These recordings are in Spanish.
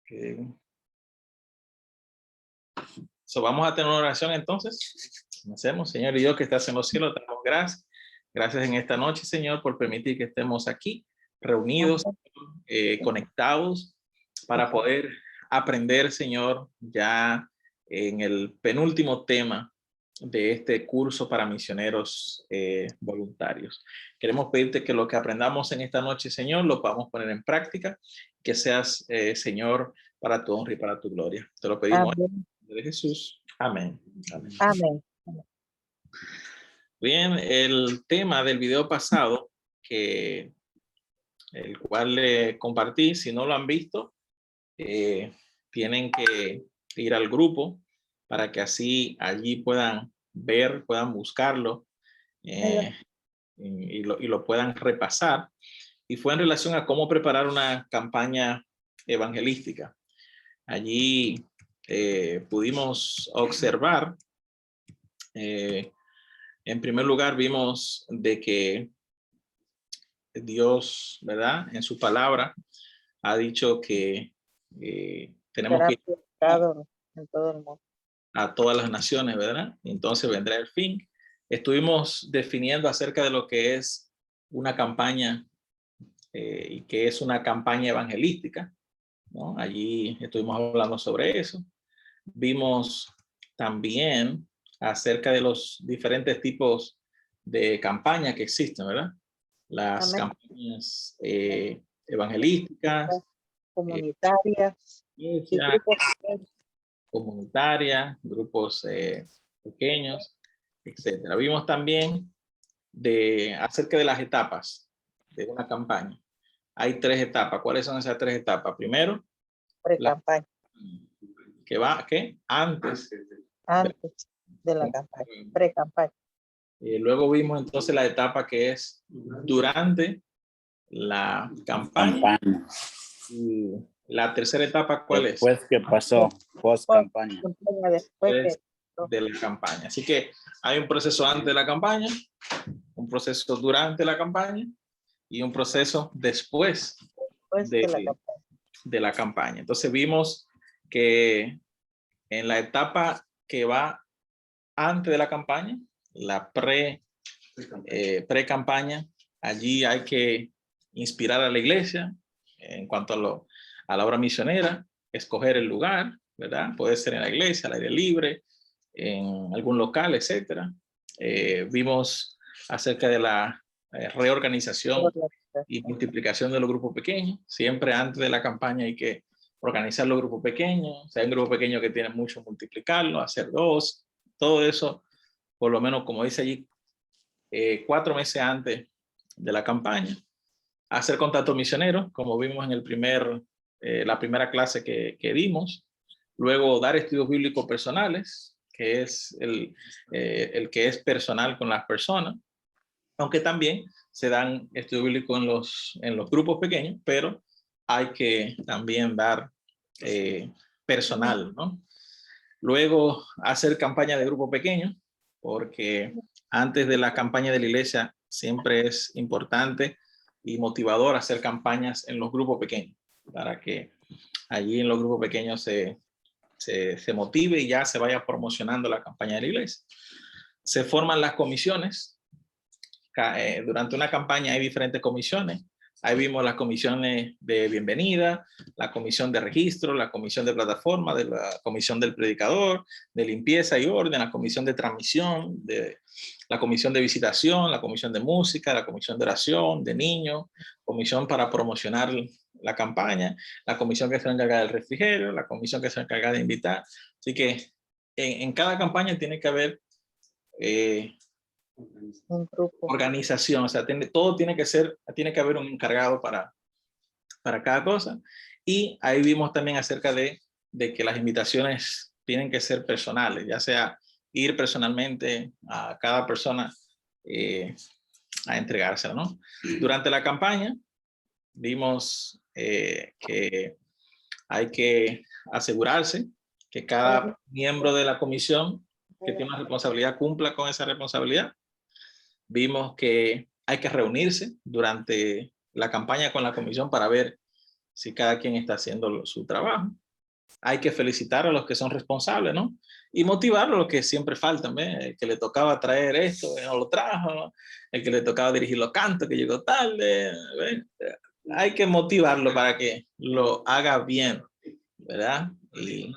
Okay. Vamos a tener una oración entonces. Hacemos, Señor y Dios que estás en los cielos, te damos gracias. Gracias en esta noche, Señor, por permitir que estemos aquí, reunidos, conectados, para poder aprender, Señor, ya en el penúltimo tema de este curso para misioneros voluntarios. Queremos pedirte que lo que aprendamos en esta noche, Señor, lo podamos poner en práctica, que seas, Señor, para tu honra y para tu gloria. Te lo pedimos en el nombre de Jesús. Amén. Amén. Amén. Bien, el tema del video pasado, el cual le compartí, si no lo han visto, tienen que ir al grupo para que así allí puedan ver, puedan buscarlo y lo puedan repasar. Y fue en relación a cómo preparar una campaña evangelística. Allí pudimos observar, en primer lugar vimos de que Dios, ¿verdad? En su palabra ha dicho que tenemos que ir en todo el mundo. A todas las naciones, ¿verdad? Entonces vendrá el fin. Estuvimos definiendo acerca de lo que es una campaña y que es una campaña evangelística, ¿no? Allí estuvimos hablando sobre eso. Vimos también acerca de los diferentes tipos de campañas que existen, ¿verdad? Las campañas evangelísticas, comunitarias, comunitarias, grupos pequeños, etcétera. Vimos también acerca de las etapas de una campaña. Hay 3 etapas. ¿Cuáles son esas 3 etapas? Primero, pre-campaña. ¿Qué? Antes de la campaña, pre-campaña. Luego vimos entonces la etapa que es durante la campaña. Y la tercera etapa, ¿cuál Después que pasó, post-campaña. Después de la campaña. Así que hay un proceso antes de la campaña, un proceso durante la campaña y un proceso después de la campaña. Entonces vimos que en la etapa que va antes de la campaña, la pre-campaña, allí hay que inspirar a la iglesia en cuanto a la obra misionera, escoger el lugar, ¿verdad? Puede ser en la iglesia, al aire libre, en algún local, etcétera. Vimos acerca de la reorganización y multiplicación de los grupos pequeños. Siempre antes de la campaña hay que organizar los grupos pequeños. Si hay un grupo pequeño que tiene mucho, multiplicarlo, hacer 2, todo eso, por lo menos, como dice allí, 4 meses antes de la campaña. Hacer contacto misionero, como vimos en la primera clase que dimos. Luego dar estudios bíblicos personales, que es el que es personal con las personas, aunque también se dan estudios bíblicos en los grupos pequeños, pero hay que también dar personal, ¿no? Luego hacer campaña de grupo pequeño, porque antes de la campaña de la iglesia siempre es importante y motivador hacer campañas en los grupos pequeños, para que allí en los grupos pequeños se motive y ya se vaya promocionando la campaña de la iglesia. Se forman las comisiones. Durante una campaña hay diferentes comisiones. Ahí vimos las comisiones de bienvenida, la comisión de registro, la comisión de plataforma, de la comisión del predicador, de limpieza y orden, la comisión de transmisión, la comisión de visitación, la comisión de música, la comisión de oración, de niños, comisión para promocionar la campaña, la comisión que se encarga del refrigerio, la comisión que se encarga de invitar. Así que en cada campaña tiene que haber un grupo. Organización, o sea, todo tiene que haber un encargado para cada cosa. Y ahí vimos también acerca de que las invitaciones tienen que ser personales, ya sea ir personalmente a cada persona a entregársela, ¿no? Durante la campaña vimos que hay que asegurarse que cada miembro de la comisión que tiene una responsabilidad cumpla con esa responsabilidad. Vimos que hay que reunirse durante la campaña con la comisión para ver si cada quien está haciendo su trabajo. Hay que felicitar a los que son responsables, ¿no? Y motivar a los que siempre faltan, ¿ves? El que le tocaba traer esto, no lo trajo. El que le tocaba dirigir los cantos, que llegó tarde, ¿ves? Hay que motivarlo para que lo haga bien, ¿verdad? Y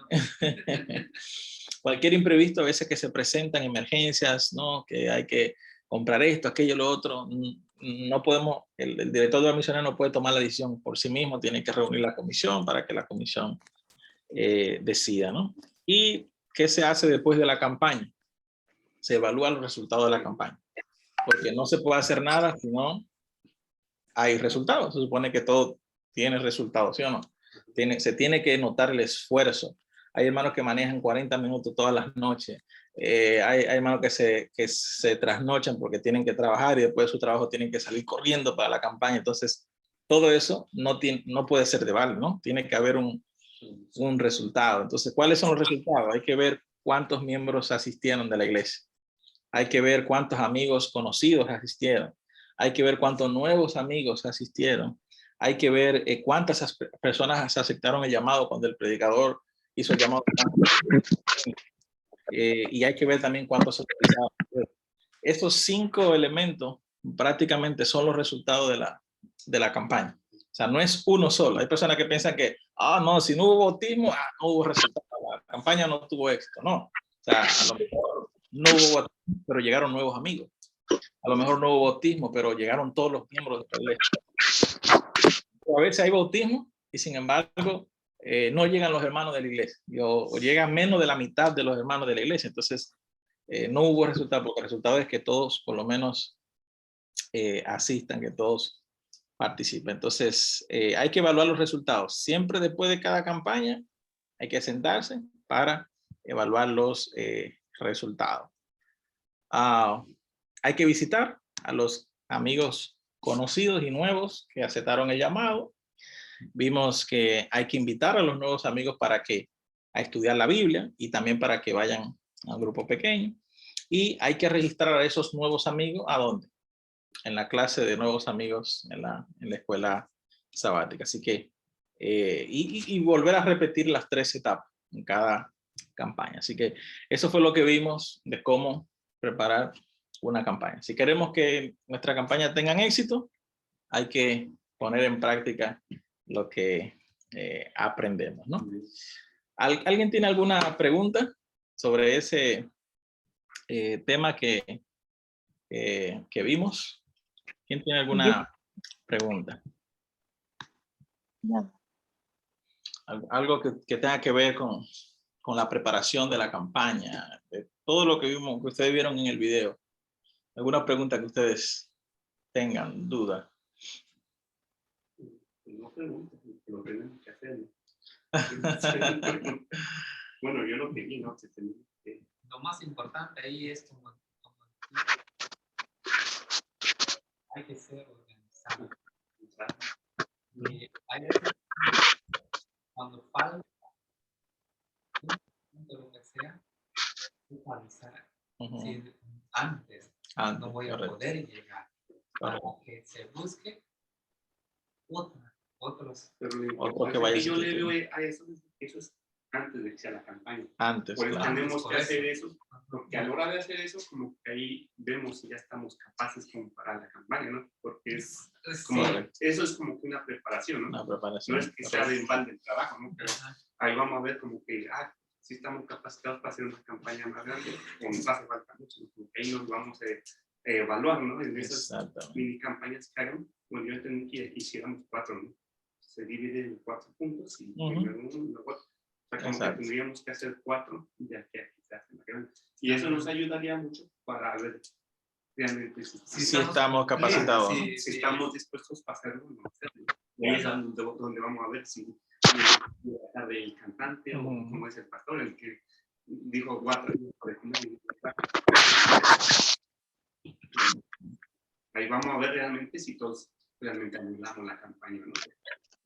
cualquier imprevisto a veces que se presentan emergencias, ¿no? Que hay que comprar esto, aquello, lo otro. No podemos, el director de la misionera no puede tomar la decisión por sí mismo, tiene que reunir la comisión para que la comisión decida, ¿no? ¿Y qué se hace después de la campaña? Se evalúan los resultados de la campaña, porque no se puede hacer nada si no hay resultados. Se supone que todo tiene resultados, ¿sí o no? Se tiene que notar el esfuerzo. Hay hermanos que manejan 40 minutos todas las noches. Hay hermanos que se trasnochan porque tienen que trabajar y después de su trabajo tienen que salir corriendo para la campaña. Entonces, todo eso no puede ser de balde, ¿no? Tiene que haber un resultado. Entonces, ¿cuáles son los resultados? Hay que ver cuántos miembros asistieron de la iglesia. Hay que ver cuántos amigos conocidos asistieron. Hay que ver cuántos nuevos amigos asistieron. Hay que ver cuántas personas aceptaron el llamado cuando el predicador hizo el llamado. Y hay que ver también cuántos se utilizaron. Estos 5 elementos prácticamente son los resultados de la campaña. O sea, no es uno solo. Hay personas que piensan que, no, si no hubo bautismo, no hubo resultado. La campaña no tuvo éxito. No. O sea, a lo mejor no hubo bautismo, pero llegaron nuevos amigos. A lo mejor no hubo bautismo, pero llegaron todos los miembros de la iglesia. A veces hay bautismo y sin embargo no llegan los hermanos de la iglesia o llegan menos de la mitad de los hermanos de la iglesia. Entonces no hubo resultado, porque el resultado es que todos por lo menos asistan, que todos participen. Entonces hay que evaluar los resultados. Siempre después de cada campaña hay que sentarse para evaluar los resultados. Hay que visitar a los amigos conocidos y nuevos que aceptaron el llamado. Vimos que hay que invitar a los nuevos amigos a estudiar la Biblia y también para que vayan a un grupo pequeño. Y hay que registrar a esos nuevos amigos, ¿a dónde? En la clase de nuevos amigos en la escuela sabática. Así que, y volver a repetir las 3 etapas en cada campaña. Así que eso fue lo que vimos de cómo preparar una campaña. Si queremos que nuestra campaña tenga éxito, hay que poner en práctica lo que aprendemos, ¿no? ¿Alguien tiene alguna pregunta sobre ese tema que vimos? ¿Quién tiene alguna pregunta? No. Algo que tenga que ver con la preparación de la campaña, de todo lo que vimos, que ustedes vieron en el video. ¿Alguna pregunta que ustedes tengan duda? No preguntas, lo tenemos que hacer. Bueno, yo lo que vi, ¿no? Lo más importante ahí es como hay que ser organizado. Hay veces cuando falta lo que sea, avisar. Si antes no voy a poder llegar, para que se busque otros. Otro que vaya. Yo le veo a eso es antes de que sea la campaña. Antes, pues claro. Tenemos que hacer eso, porque a la hora de hacer eso, como que ahí vemos si ya estamos capaces como para la campaña, ¿no? Porque es como, eso es como que una preparación, ¿no? Una preparación. No es que sea de balde el trabajo, ¿no? Pero ahí vamos a ver como que, si estamos capacitados para hacer una campaña más grande, o nos hace falta mucho, ¿no? Porque ahí nos vamos a evaluar, ¿no? En esas mini campañas que hagan, bueno, yo entendí que hiciéramos 4, ¿no? Se divide en 4 puntos y primero uno y luego otro. O sea, como que tendríamos que hacer 4 ya que aquí se hace más grande. Y eso nos ayudaría mucho para ver realmente si estamos capacitados. Si estamos dispuestos para hacerlo o no hacerlo. Y ahí es donde vamos a ver si del cantante o como es el pastor, el que dijo 4 por ejemplo. Ahí vamos a ver realmente si todos realmente anulamos la campaña, ¿no?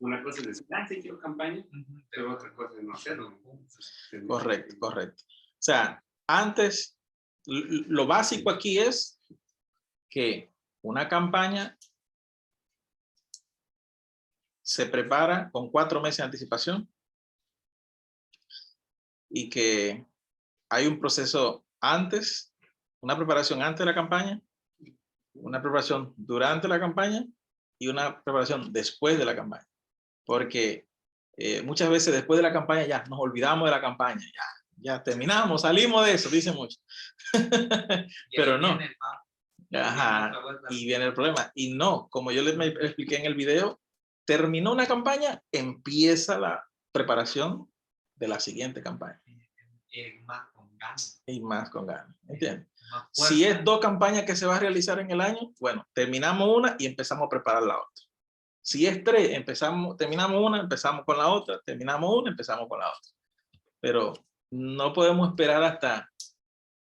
Una cosa es decir, sí quiero campaña, pero otra cosa es no hacerlo. Correcto. O sea, antes, lo básico aquí es que una campaña se prepara con 4 meses de anticipación y que hay un proceso antes, una preparación antes de la campaña, una preparación durante la campaña y una preparación después de la campaña. Porque muchas veces después de la campaña ya nos olvidamos de la campaña, ya terminamos, salimos de eso, dicen muchos. Pero no. Ajá, y viene el problema. Y no, como yo les expliqué en el video, terminó una campaña, empieza la preparación de la siguiente campaña. Y más con ganas. Y más con ganas, ¿entiendes? Si es 2 campañas que se va a realizar en el año, bueno, terminamos una y empezamos a preparar la otra. Si es 3, terminamos una, empezamos con la otra, terminamos una, empezamos con la otra. Pero no podemos esperar hasta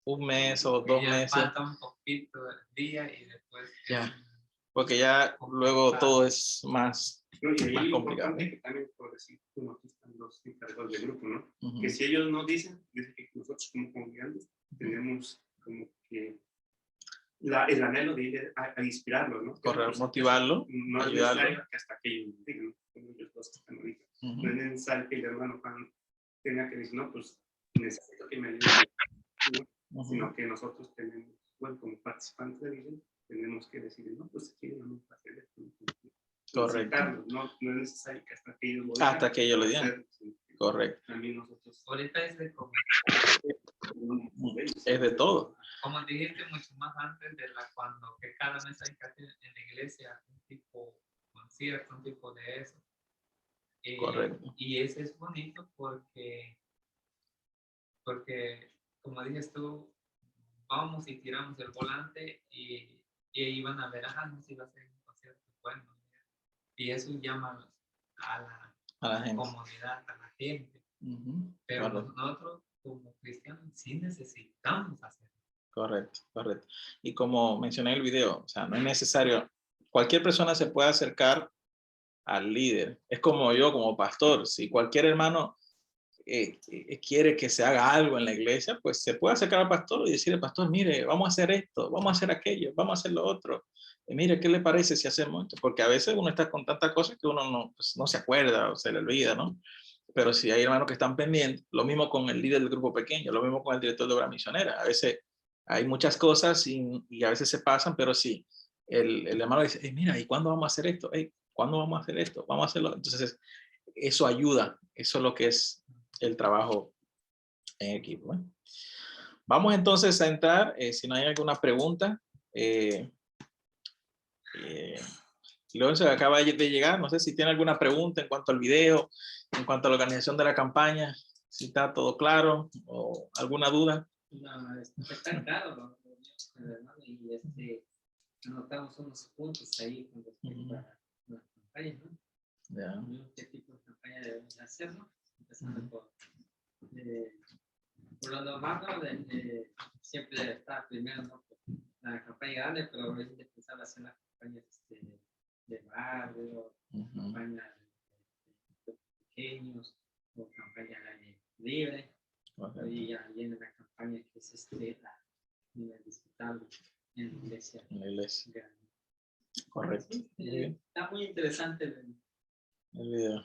un mes o 2 meses. Falta un poquito del día y después. Ya, porque ya luego todo es más complicado. Que también, por decir, como aquí están los encargados del grupo, ¿no? Que si ellos no dicen, que nosotros como congregantes tenemos como que el anhelo de ir a inspirarlo, ¿no? Correcto, motivarlo, no ayudarlo. Es necesario que hasta que ellos digan, ¿no? Como ellos dos que están ahorita. No es necesario que el hermano Juan tenga que decir, no, pues necesito que me ayuden, sino que nosotros tenemos, bueno, como participantes de Vision, tenemos que decir, no, pues aquí vamos a hacer esto. Correcto. No es necesario que hasta que ellos lo digan. Hasta que ellos lo digan. Correcto. También nosotros. Ahorita es de como. Es de todo. Como dijiste mucho más antes de cuando que cada mes hay que hacer en la iglesia un tipo concierto, un tipo de eso. Correcto. Y ese es bonito porque como dices tú, vamos y tiramos el volante y ahí van a ver, no si va a ser un concierto bueno. Y eso llama a la gente. Comunidad, a la gente. Pero nosotros como cristianos sí necesitamos hacerlo. Correcto, correcto. Y como mencioné en el video, o sea, no es necesario, cualquier persona se puede acercar al líder. Es como yo, como pastor, si cualquier hermano quiere que se haga algo en la iglesia, pues se puede acercar al pastor y decirle, pastor, mire, vamos a hacer esto, vamos a hacer aquello, vamos a hacer lo otro. Mire, ¿qué le parece si hacemos esto? Porque a veces uno está con tantas cosas que uno no se acuerda o se le olvida, ¿no? Pero si hay hermanos que están pendientes, lo mismo con el líder del grupo pequeño, lo mismo con el director de obra misionera. A veces hay muchas cosas y a veces se pasan, pero sí, el hermano dice, mira, ¿y cuándo vamos a hacer esto? ¿Cuándo vamos a hacer esto? Vamos a hacerlo. Entonces, eso ayuda, eso es lo que es el trabajo en equipo. ¿Eh? Vamos entonces a entrar, si no hay alguna pregunta. Lorenzo acaba de llegar, no sé si tiene alguna pregunta en cuanto al video, en cuanto a la organización de la campaña, si está todo claro o alguna duda. No, está claro, y anotamos unos puntos ahí con respecto a la campaña, ¿no? Yeah. ¿Qué tipo de campaña debemos hacer, no? Empezando por lo normal, ¿no? Siempre está primero, ¿no? La campaña grande, pero es indispensable hacer las campañas de barrio, campañas de pequeños, o campaña al aire libre, y ya viene la campaña que es a nivel digital en la iglesia. En la iglesia. Correcto. Está muy interesante el video.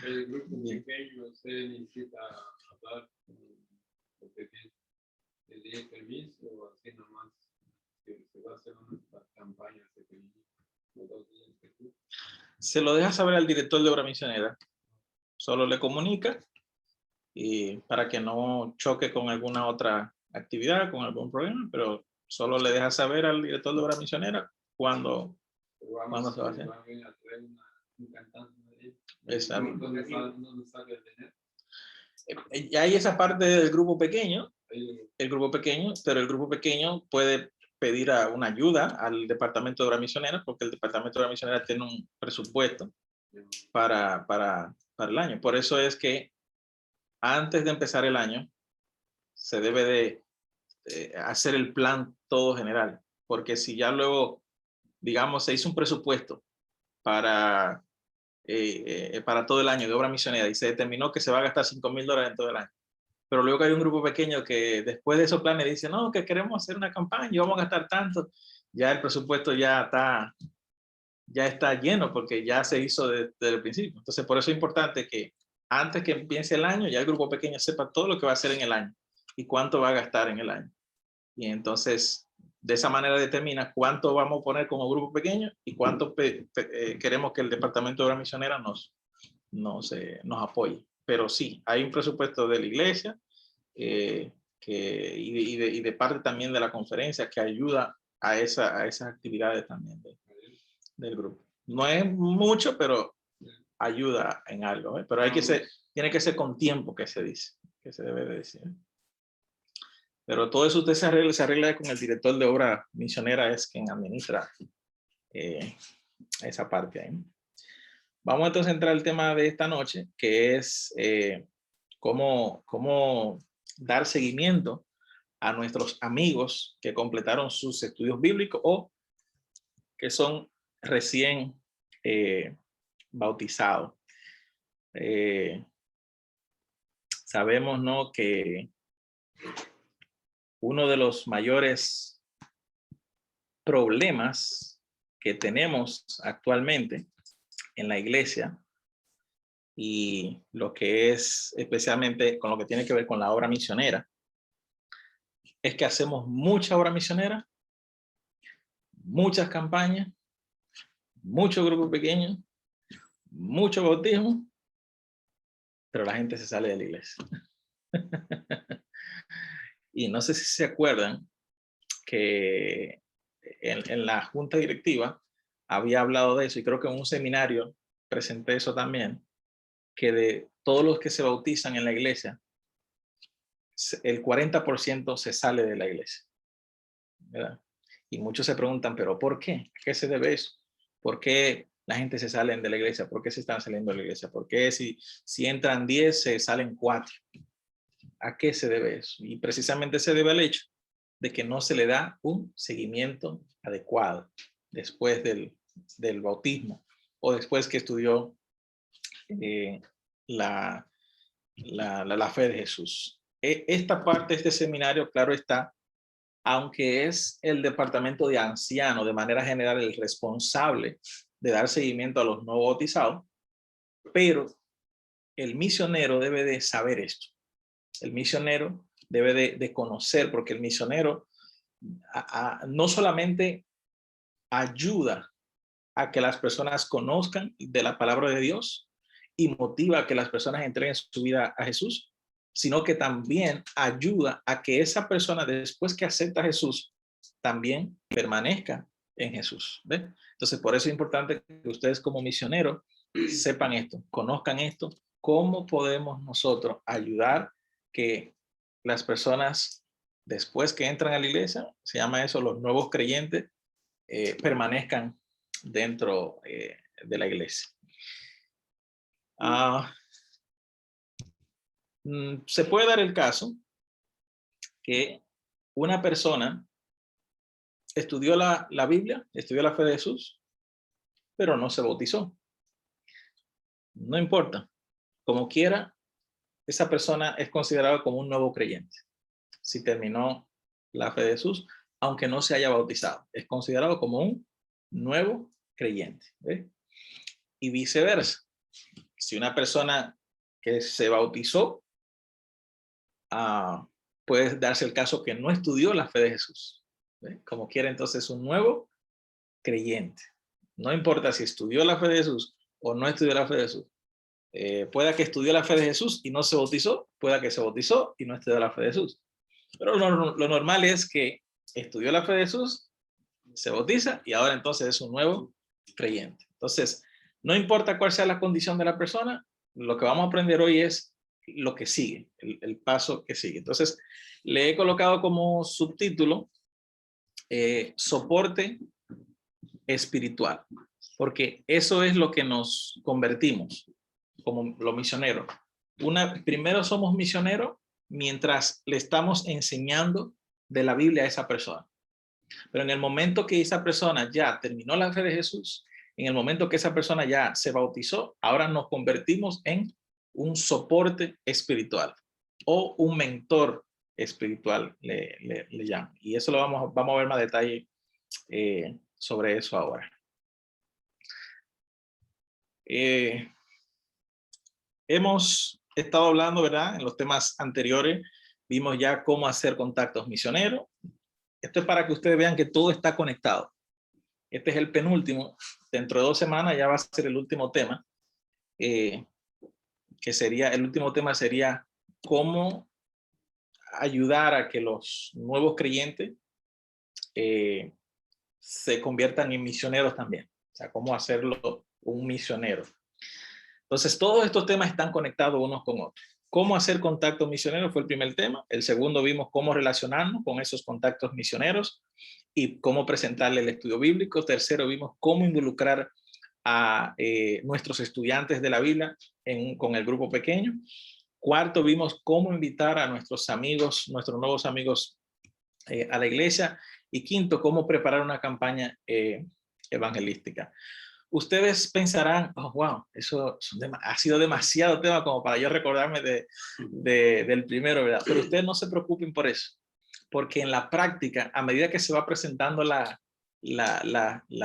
El grupo pequeño se necesita hablar porque tiene permiso o así nomás que se va a hacer una campaña pequeña. Se lo deja saber al director de obra misionera. Solo le comunica y para que no choque con alguna otra actividad, con algún problema, pero solo le deja saber al director de obra misionera cuándo se va a hacer. Exacto. Y hay esa parte del grupo pequeño, pero el grupo pequeño puede pedir una ayuda al departamento de obra misionera, porque el departamento de obra misionera tiene un presupuesto para el año. Por eso es que antes de empezar el año se debe de hacer el plan todo general, porque si ya luego, digamos, se hizo un presupuesto para todo el año de obra misionera y se determinó que se va a gastar $5,000 en todo el año, pero luego hay un grupo pequeño que después de esos planes dice, no, que queremos hacer una campaña y vamos a gastar tanto, ya el presupuesto ya ya está lleno porque ya se hizo desde el principio. Entonces, por eso es importante que antes que empiece el año, ya el grupo pequeño sepa todo lo que va a hacer en el año y cuánto va a gastar en el año. Y entonces, de esa manera determina cuánto vamos a poner como grupo pequeño y cuánto queremos que el Departamento de Obra Misionera nos apoye. Pero sí, hay un presupuesto de la iglesia y de parte también de la conferencia que ayuda a esas actividades también del grupo. No es mucho, pero ayuda en algo, ¿eh? Pero tiene que ser con tiempo, que se dice, que se debe de decir. Pero todo eso usted se arregla con el director de obra misionera, es quien administra esa parte ahí. Vamos entonces a entrar al tema de esta noche, que es cómo dar seguimiento a nuestros amigos que completaron sus estudios bíblicos o que son recién bautizados. Sabemos, ¿no?, que uno de los mayores problemas que tenemos actualmente en la iglesia y lo que es especialmente con lo que tiene que ver con la obra misionera es que hacemos mucha obra misionera, muchas campañas, muchos grupos pequeños, mucho bautismo, pero la gente se sale de la iglesia. Y no sé si se acuerdan que en la junta directiva había hablado de eso, y creo que en un seminario presenté eso también, que de todos los que se bautizan en la iglesia, el 40% se sale de la iglesia, ¿verdad? Y muchos se preguntan, ¿pero por qué? ¿A qué se debe eso? ¿Por qué la gente se sale de la iglesia? ¿Por qué se están saliendo de la iglesia? ¿Por qué si entran 10, se salen 4? ¿A qué se debe eso? Y precisamente se debe al hecho de que no se le da un seguimiento adecuado después del bautismo o después que estudió la fe de Jesús. Esta parte de este seminario, claro está, aunque es el departamento de ancianos de manera general el responsable de dar seguimiento a los no bautizados, pero el misionero debe de saber esto. El misionero debe de conocer, porque el misionero no solamente ayuda a que las personas conozcan de la palabra de Dios y motiva a que las personas entreguen su vida a Jesús, sino que también ayuda a que esa persona, después que acepta a Jesús, también permanezca en Jesús. ¿Ve? Entonces, por eso es importante que ustedes como misioneros sepan esto, conozcan esto, cómo podemos nosotros ayudar que las personas, después que entran a la iglesia, se llama eso los nuevos creyentes, permanezcan dentro de la iglesia. Se puede dar el caso que una persona estudió la Biblia, estudió la fe de Jesús, pero no se bautizó. No importa. Como quiera, esa persona es considerada como un nuevo creyente. Si terminó la fe de Jesús, aunque no se haya bautizado, es considerado como un nuevo creyente. ¿Ve? Y viceversa. Si una persona que se bautizó, puede darse el caso que no estudió la fe de Jesús. ¿Ve? Como quiera, entonces, un nuevo creyente. No importa si estudió la fe de Jesús o no estudió la fe de Jesús. Pueda que estudió la fe de Jesús y no se bautizó, pueda que se bautizó y no estudió la fe de Jesús. Pero lo normal es que estudió la fe de Jesús, se bautiza y ahora entonces es un nuevo creyente. Entonces, no importa cuál sea la condición de la persona, lo que vamos a aprender hoy es lo que sigue, el paso que sigue. Entonces, le he colocado como subtítulo soporte espiritual, porque eso es lo que nos convertimos como los misioneros. Primero somos misioneros mientras le estamos enseñando de la Biblia a esa persona. Pero en el momento que esa persona ya terminó la fe de Jesús, en el momento que esa persona ya se bautizó, ahora nos convertimos en un soporte espiritual o un mentor espiritual, le llaman. Y eso lo vamos a ver más detalle sobre eso ahora. Hemos estado hablando, ¿verdad? En los temas anteriores vimos ya cómo hacer contactos misioneros. Esto es para que ustedes vean que todo está conectado. Este es el penúltimo. Dentro de 2 semanas ya va a ser el último tema. Que sería, el último tema sería cómo ayudar a que los nuevos creyentes se conviertan en misioneros también. O sea, cómo hacerlo un misionero. Entonces, todos estos temas están conectados unos con otros. Cómo hacer contactos misioneros fue el primer tema. El segundo vimos cómo relacionarnos con esos contactos misioneros y cómo presentarle el estudio bíblico. Tercero vimos cómo involucrar a nuestros estudiantes de la Biblia con el grupo pequeño. Cuarto vimos cómo invitar a nuestros amigos, nuestros nuevos amigos a la iglesia. Y quinto, cómo preparar una campaña evangelística. Ustedes pensarán, oh, wow, eso ha sido demasiado tema como para yo recordarme del primero, ¿verdad? Pero ustedes no se preocupen por eso, porque en la práctica, a medida que se va presentando la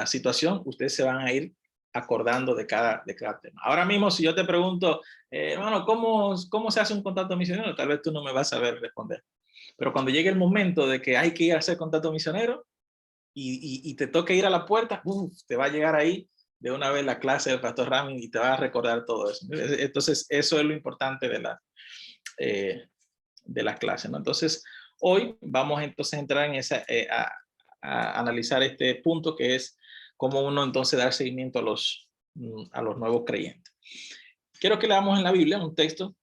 situación, ustedes se van a ir acordando de cada tema. Ahora mismo, si yo te pregunto, hermano, ¿cómo se hace un contacto misionero? Tal vez tú no me vas a saber responder. Pero cuando llegue el momento de que hay que ir a hacer contacto misionero y te toque ir a la puerta, te va a llegar ahí de una vez la clase del pastor Rami y te va a recordar todo eso. Entonces, eso es lo importante de la clase, ¿no? Entonces, hoy vamos entonces a entrar en a analizar este punto que es cómo uno entonces dar seguimiento a los nuevos creyentes. Quiero que leamos en la Biblia un texto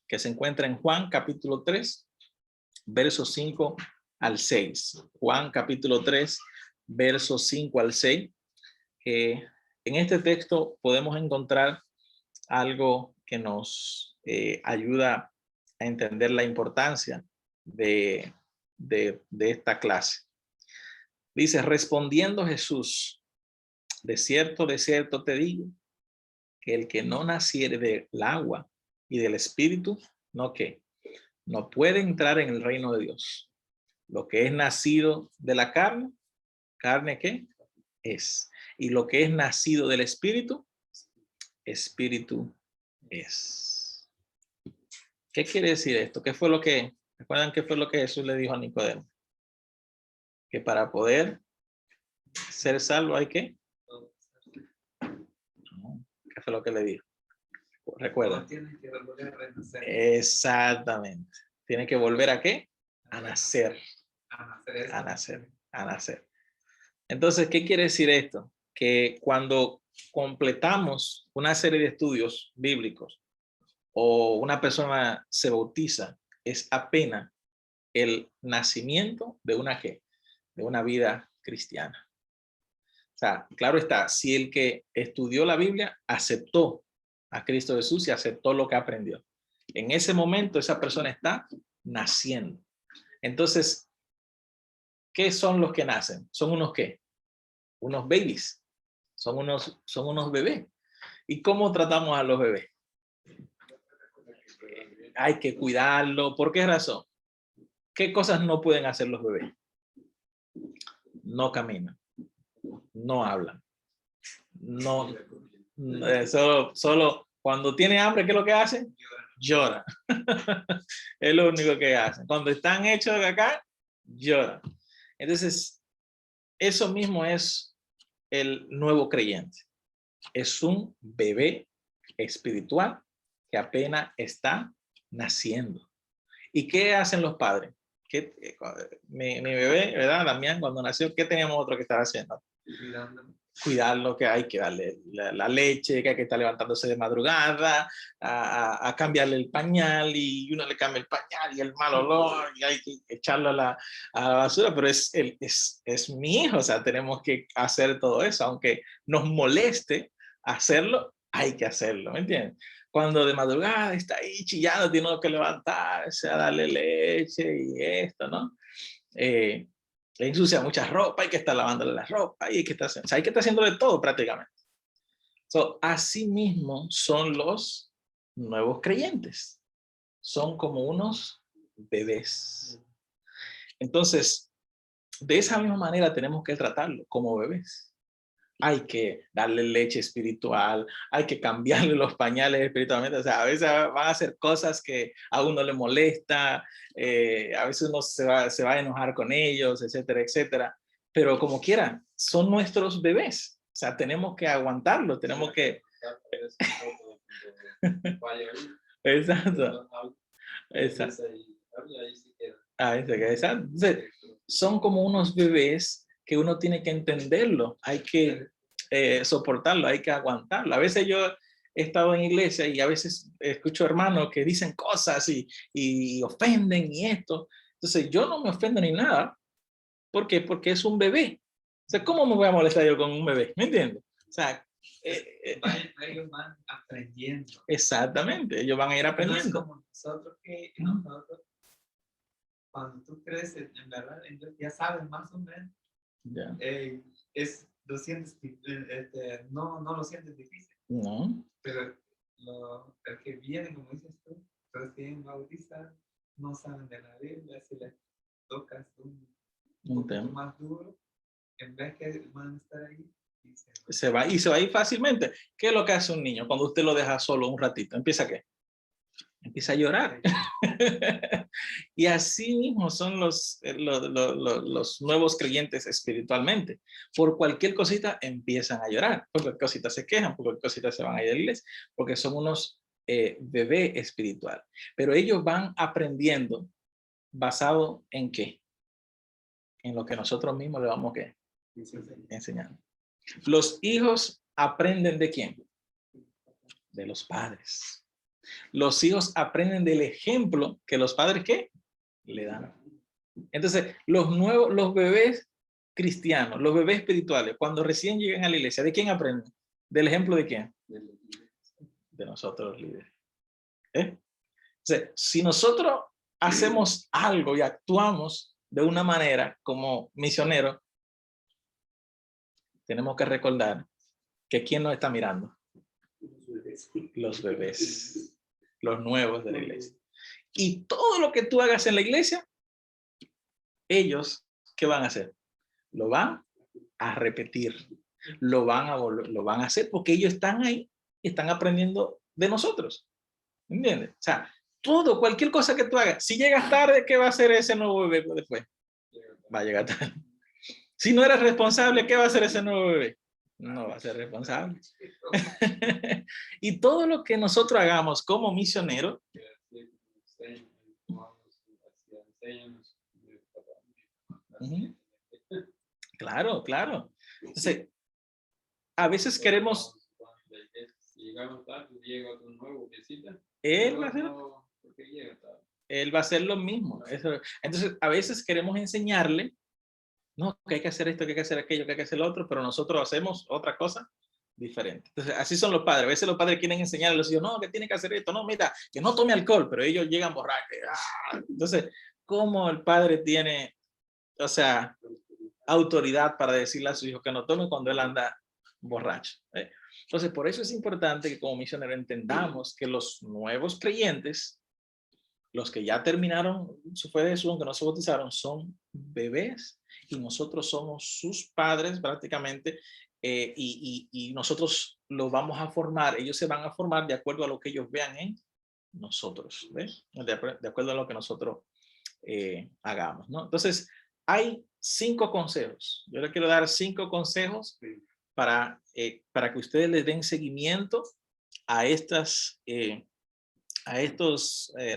que se encuentra en Juan capítulo 3, versos 5 al 6. Juan capítulo 3, versos 5 al 6. En este texto podemos encontrar algo que nos ayuda a entender la importancia de esta clase. Dice, respondiendo Jesús, de cierto te digo, que el que no naciere del agua y del espíritu, no puede entrar en el reino de Dios. Lo que es nacido de la carne, ¿qué? Es. Y lo que es nacido del espíritu, espíritu es. ¿Qué quiere decir esto? ¿Recuerdan qué fue lo que Jesús le dijo a Nicodemo? Que para poder ser salvo hay que. ¿Qué fue lo que le dijo? ¿Recuerdan? Tiene que volver a renacer. Exactamente. Tiene que volver ¿a qué? A nacer. A nacer. Entonces, ¿qué quiere decir esto? Que cuando completamos una serie de estudios bíblicos o una persona se bautiza, es apenas el nacimiento de una vida cristiana. O sea, claro está, si el que estudió la Biblia aceptó a Cristo Jesús y aceptó lo que aprendió, en ese momento esa persona está naciendo. Entonces, ¿qué son los que nacen? ¿Son unos qué? Unos babies. Son unos bebés. ¿Y cómo tratamos a los bebés? Hay que cuidarlo. ¿Por qué razón? ¿Qué cosas no pueden hacer los bebés? No caminan, no hablan, solo cuando tiene hambre, ¿qué es lo que hacen? Lloran. Es lo único que hacen. Cuando están hechos de acá, lloran. Entonces, eso mismo es el nuevo creyente. Es un bebé espiritual que apenas está naciendo. ¿Y qué hacen los padres? Mi bebé, ¿verdad? Damián, cuando nació, ¿qué teníamos otro que estaba haciendo? Cuidarlo, que hay que darle la leche, que hay que estar levantándose de madrugada, a cambiarle el pañal, y uno le cambia el pañal y el mal olor, y hay que echarlo a la basura, pero es mi hijo, o sea, tenemos que hacer todo eso, aunque nos moleste hacerlo, hay que hacerlo, ¿me entiendes? Cuando de madrugada está ahí chillando, tiene que levantarse a darle leche y esto, ¿no? Le ensucia mucha ropa, hay que estar lavándole la ropa, y hay que estar haciendo de todo prácticamente. Así mismo son los nuevos creyentes. Son como unos bebés. Entonces, de esa misma manera tenemos que tratarlo como bebés. hay que darle leche espiritual, hay que cambiarle los pañales espiritualmente. O sea, a veces van a hacer cosas que a uno le molesta, a veces uno se va a enojar con ellos, etcétera, etcétera. Pero como quiera, son nuestros bebés. O sea, tenemos que aguantarlo, tenemos que... Exacto. Exacto. Exacto. Entonces, son como unos bebés que uno tiene que entenderlo, hay que soportarlo, hay que aguantarlo. A veces yo he estado en iglesia y a veces escucho hermanos que dicen cosas y ofenden y esto. Entonces yo no me ofendo ni nada. ¿Por qué? Porque es un bebé. O sea, ¿cómo me voy a molestar yo con un bebé? ¿Me entiendes? O sea, ellos van aprendiendo. Exactamente, ellos van a ir aprendiendo. No es como nosotros que nosotros, cuando tú creces, en verdad, entonces ya sabes más o menos. Ya. Lo sientes, no lo sientes difícil. No. Pero el que viene, como dices tú, recién bautizados, no saben de la Biblia, si les tocas un poquito más duro, en vez que van a estar ahí. Se va a ir fácilmente. ¿Qué es lo que hace un niño cuando usted lo deja solo un ratito? ¿Empieza qué? Empieza a llorar. Y así mismo son los nuevos creyentes espiritualmente. Por cualquier cosita empiezan a llorar, por cualquier cosita se quejan, por cualquier cosita se van a ir a la iglesia, porque son unos bebés espirituales. Pero ellos van aprendiendo basado en qué? En lo que nosotros mismos le vamos a enseñar. Los hijos aprenden ¿de quién? De los padres. Los hijos aprenden del ejemplo que los padres ¿qué? Le dan. Entonces, los bebés cristianos, los bebés espirituales, cuando recién llegan a la iglesia, ¿de quién aprenden? ¿Del ejemplo de quién? De nosotros los líderes. Entonces, si nosotros hacemos algo y actuamos de una manera como misioneros, tenemos que recordar que ¿quién nos está mirando? Los bebés, los nuevos de la iglesia. Y todo lo que tú hagas en la iglesia, ellos, ¿qué van a hacer? Lo van a repetir, lo van a hacer porque ellos están ahí y están aprendiendo de nosotros. ¿Entiendes? O sea, cualquier cosa que tú hagas, si llegas tarde, ¿qué va a hacer ese nuevo bebé después? Va a llegar tarde. Si no eres responsable, ¿qué va a hacer ese nuevo bebé? No va a ser responsable. Y todo lo que nosotros hagamos como misioneros, claro, claro. Entonces, a veces queremos... Él va a hacer lo mismo. Entonces, a veces queremos enseñarle, no, que hay que hacer esto, que hay que hacer aquello, que hay que hacer lo otro, pero nosotros hacemos otra cosa diferente. Entonces, así son los padres. A veces los padres quieren enseñarle a los hijos, no, que tiene que hacer esto, no, mira, que no tome alcohol, pero ellos llegan borrachos. Entonces, ¿cómo el padre tiene, o sea, autoridad para decirle a su hijo que no tome cuando él anda borracho? Entonces, por eso es importante que como misioneros entendamos que los nuevos creyentes, los que ya terminaron su fe de Jesús, aunque no se bautizaron, son bebés y nosotros somos sus padres prácticamente, y nosotros los vamos a formar, ellos se van a formar de acuerdo a lo que ellos vean en nosotros, ¿ves? De acuerdo a lo que nosotros hagamos, ¿no? Entonces, hay 5 consejos. Yo les quiero dar 5 consejos para que ustedes les den seguimiento a estos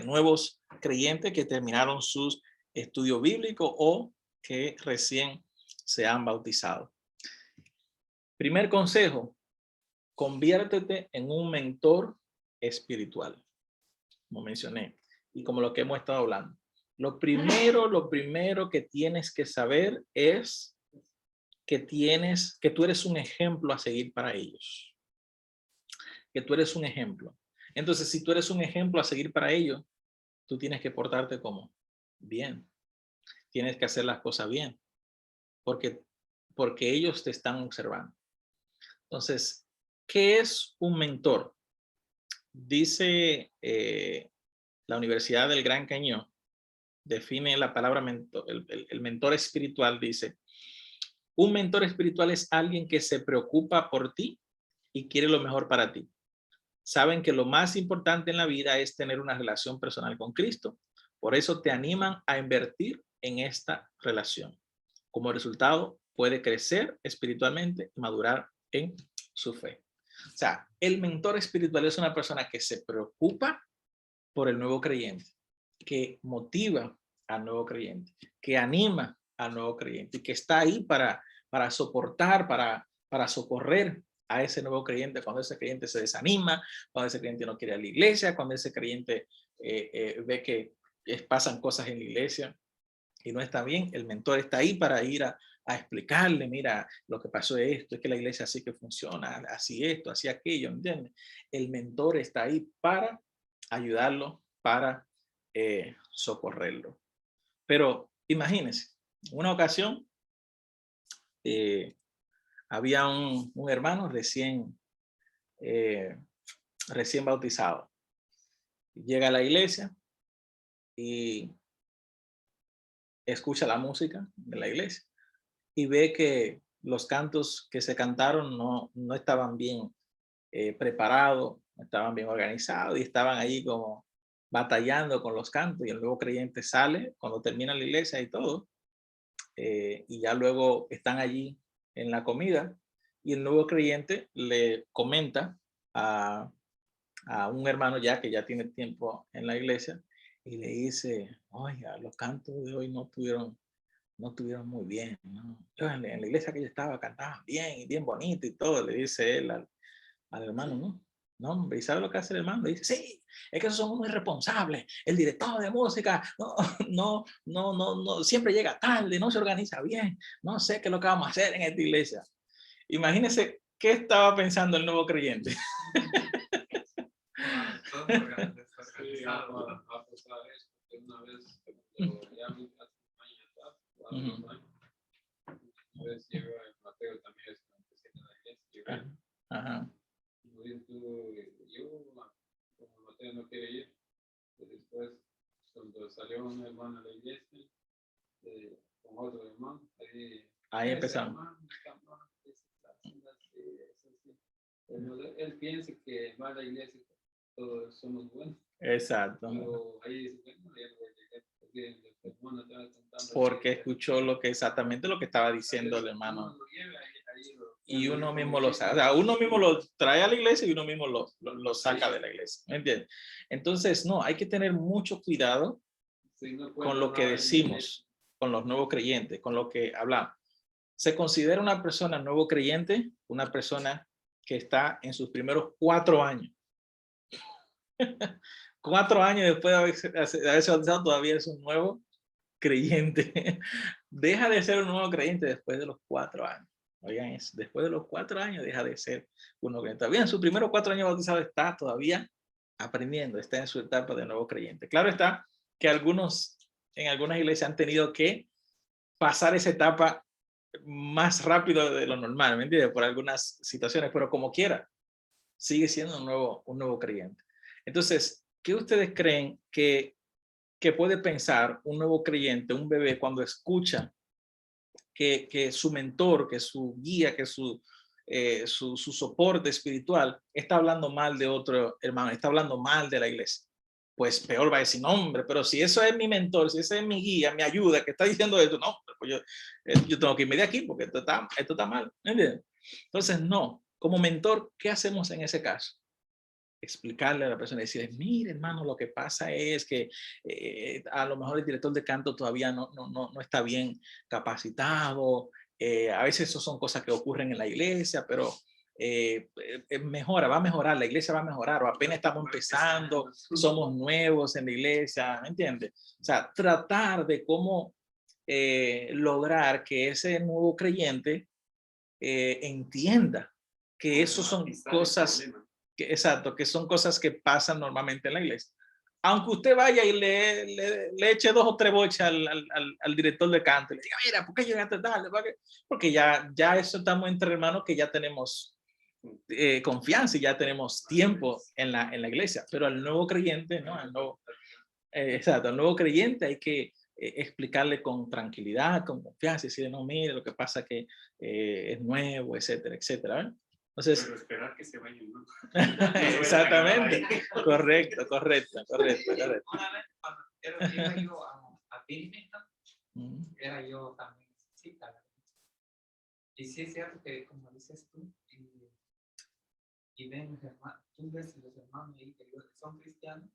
nuevos creyentes que terminaron sus estudios bíblicos o que recién se han bautizado. Primer consejo, conviértete en un mentor espiritual, como mencioné, y como lo que hemos estado hablando. Lo primero que tienes que saber es que tú eres un ejemplo a seguir para ellos. Que tú eres un ejemplo. Entonces, si tú eres un ejemplo a seguir para ellos, tú tienes que portarte como bien. Tienes que hacer las cosas bien. Porque ellos te están observando. Entonces, ¿qué es un mentor? Dice la Universidad del Gran Cañón, define la palabra mentor, el mentor espiritual, dice, Un mentor espiritual es alguien que se preocupa por ti y quiere lo mejor para ti. Saben que lo más importante en la vida es tener una relación personal con Cristo. Por eso te animan a invertir en esta relación. Como resultado, puede crecer espiritualmente y madurar en su fe. O sea, el mentor espiritual es una persona que se preocupa por el nuevo creyente, que motiva al nuevo creyente, que anima al nuevo creyente y que está ahí para soportar, para socorrer a ese nuevo creyente cuando ese creyente se desanima, cuando ese creyente no quiere ir a la iglesia, cuando ese creyente ve que pasan cosas en la iglesia y no está bien. El mentor está ahí para ir a explicarle, mira, lo que pasó es esto, es que la iglesia así que funciona, así esto, así aquello, ¿entiendes? El mentor está ahí para ayudarlo, para socorrerlo. Pero imagínense, una ocasión había un hermano recién bautizado. Llega a la iglesia y escucha la música de la iglesia y ve que los cantos que se cantaron no estaban bien preparados, no estaban bien organizados y estaban ahí como batallando con los cantos. Y el nuevo creyente sale cuando termina la iglesia y todo, y ya luego están allí en la comida y el nuevo creyente le comenta a un hermano ya que ya tiene tiempo en la iglesia y le dice, oiga, los cantos de hoy no estuvieron muy bien, ¿no? Yo en la iglesia que yo estaba cantaban bien y bien bonito y todo, le dice él al hermano, ¿no? No, hombre, ¿y sabe lo que hace el hermano? Le dice, sí, es que esos son muy irresponsables. El director de música no, siempre llega tarde, no se organiza bien. No sé qué es lo que vamos a hacer en esta iglesia. Imagínense qué estaba pensando el nuevo creyente. Sí, ha pasado eso, que una vez, ya hace un año, entonces llega Mateo también, es una presidenta de la iglesia, Ajá. Yo, como Mateo no quiere ir, después cuando salió un hermano a la iglesia, con otro hermano, ahí empezamos. Él piensa que va a la iglesia, todos somos buenos. Exacto. Pero ahí dice, bueno, porque escuchó exactamente lo que estaba diciendo el hermano. Y uno mismo lo saca. O sea, uno mismo lo trae a la iglesia y uno mismo lo saca de la iglesia. ¿Me entiendes? Entonces, no, hay que tener mucho cuidado con lo que decimos, con los nuevos creyentes, con lo que hablamos. Se considera una persona nuevo creyente, una persona que está en sus primeros 4 años. 4 años después de haberse bautizado, todavía es un nuevo creyente. Deja de ser un nuevo creyente después de los 4 años. Oigan eso, después de los 4 años deja de ser un nuevo creyente. Todavía en sus primeros 4 años bautizado está todavía aprendiendo, está en su etapa de nuevo creyente. Claro está que en algunas iglesias han tenido que pasar esa etapa más rápido de lo normal, ¿me entiendes? Por algunas situaciones, pero como quiera, sigue siendo un nuevo creyente. Entonces, ¿qué ustedes creen que puede pensar un nuevo creyente, un bebé, cuando escucha que su mentor, que su guía, que su soporte espiritual está hablando mal de otro hermano, está hablando mal de la iglesia? Pues peor va a decir, no, hombre, pero si eso es mi mentor, si ese es mi guía, mi ayuda, que está diciendo esto, no, pues yo tengo que irme de aquí porque esto está mal. ¿Entiendes? Entonces, no, como mentor, ¿qué hacemos en ese caso? Explicarle a la persona y decirle, mire, hermano, lo que pasa es que a lo mejor el director de canto todavía no está bien capacitado. A veces eso son cosas que ocurren en la iglesia, pero va a mejorar, la iglesia va a mejorar, o apenas estamos empezando, somos nuevos en la iglesia, ¿me entiendes? O sea, tratar de cómo lograr que ese nuevo creyente entienda que eso son cosas, exacto, que son cosas que pasan normalmente en la iglesia. Aunque usted vaya y le eche 2 o 3 boches al director de canto y le diga, mira, ¿por qué llegaste tarde? Porque ya eso estamos entre hermanos que ya tenemos confianza y ya tenemos tiempo en la iglesia. Pero al nuevo creyente, ¿no? Al nuevo creyente hay que explicarle con tranquilidad, con confianza, y decirle, no, mire, lo que pasa es que es nuevo, etcétera, etcétera. ¿eh? Entonces, pero esperar que se vayan, ¿no? exactamente, correcto. Una vez cuando iba yo a Birmingham, era yo también cita. Y sí es cierto que, como dices tú, y ven los hermanos, tú ves los hermanos ahí que son cristianos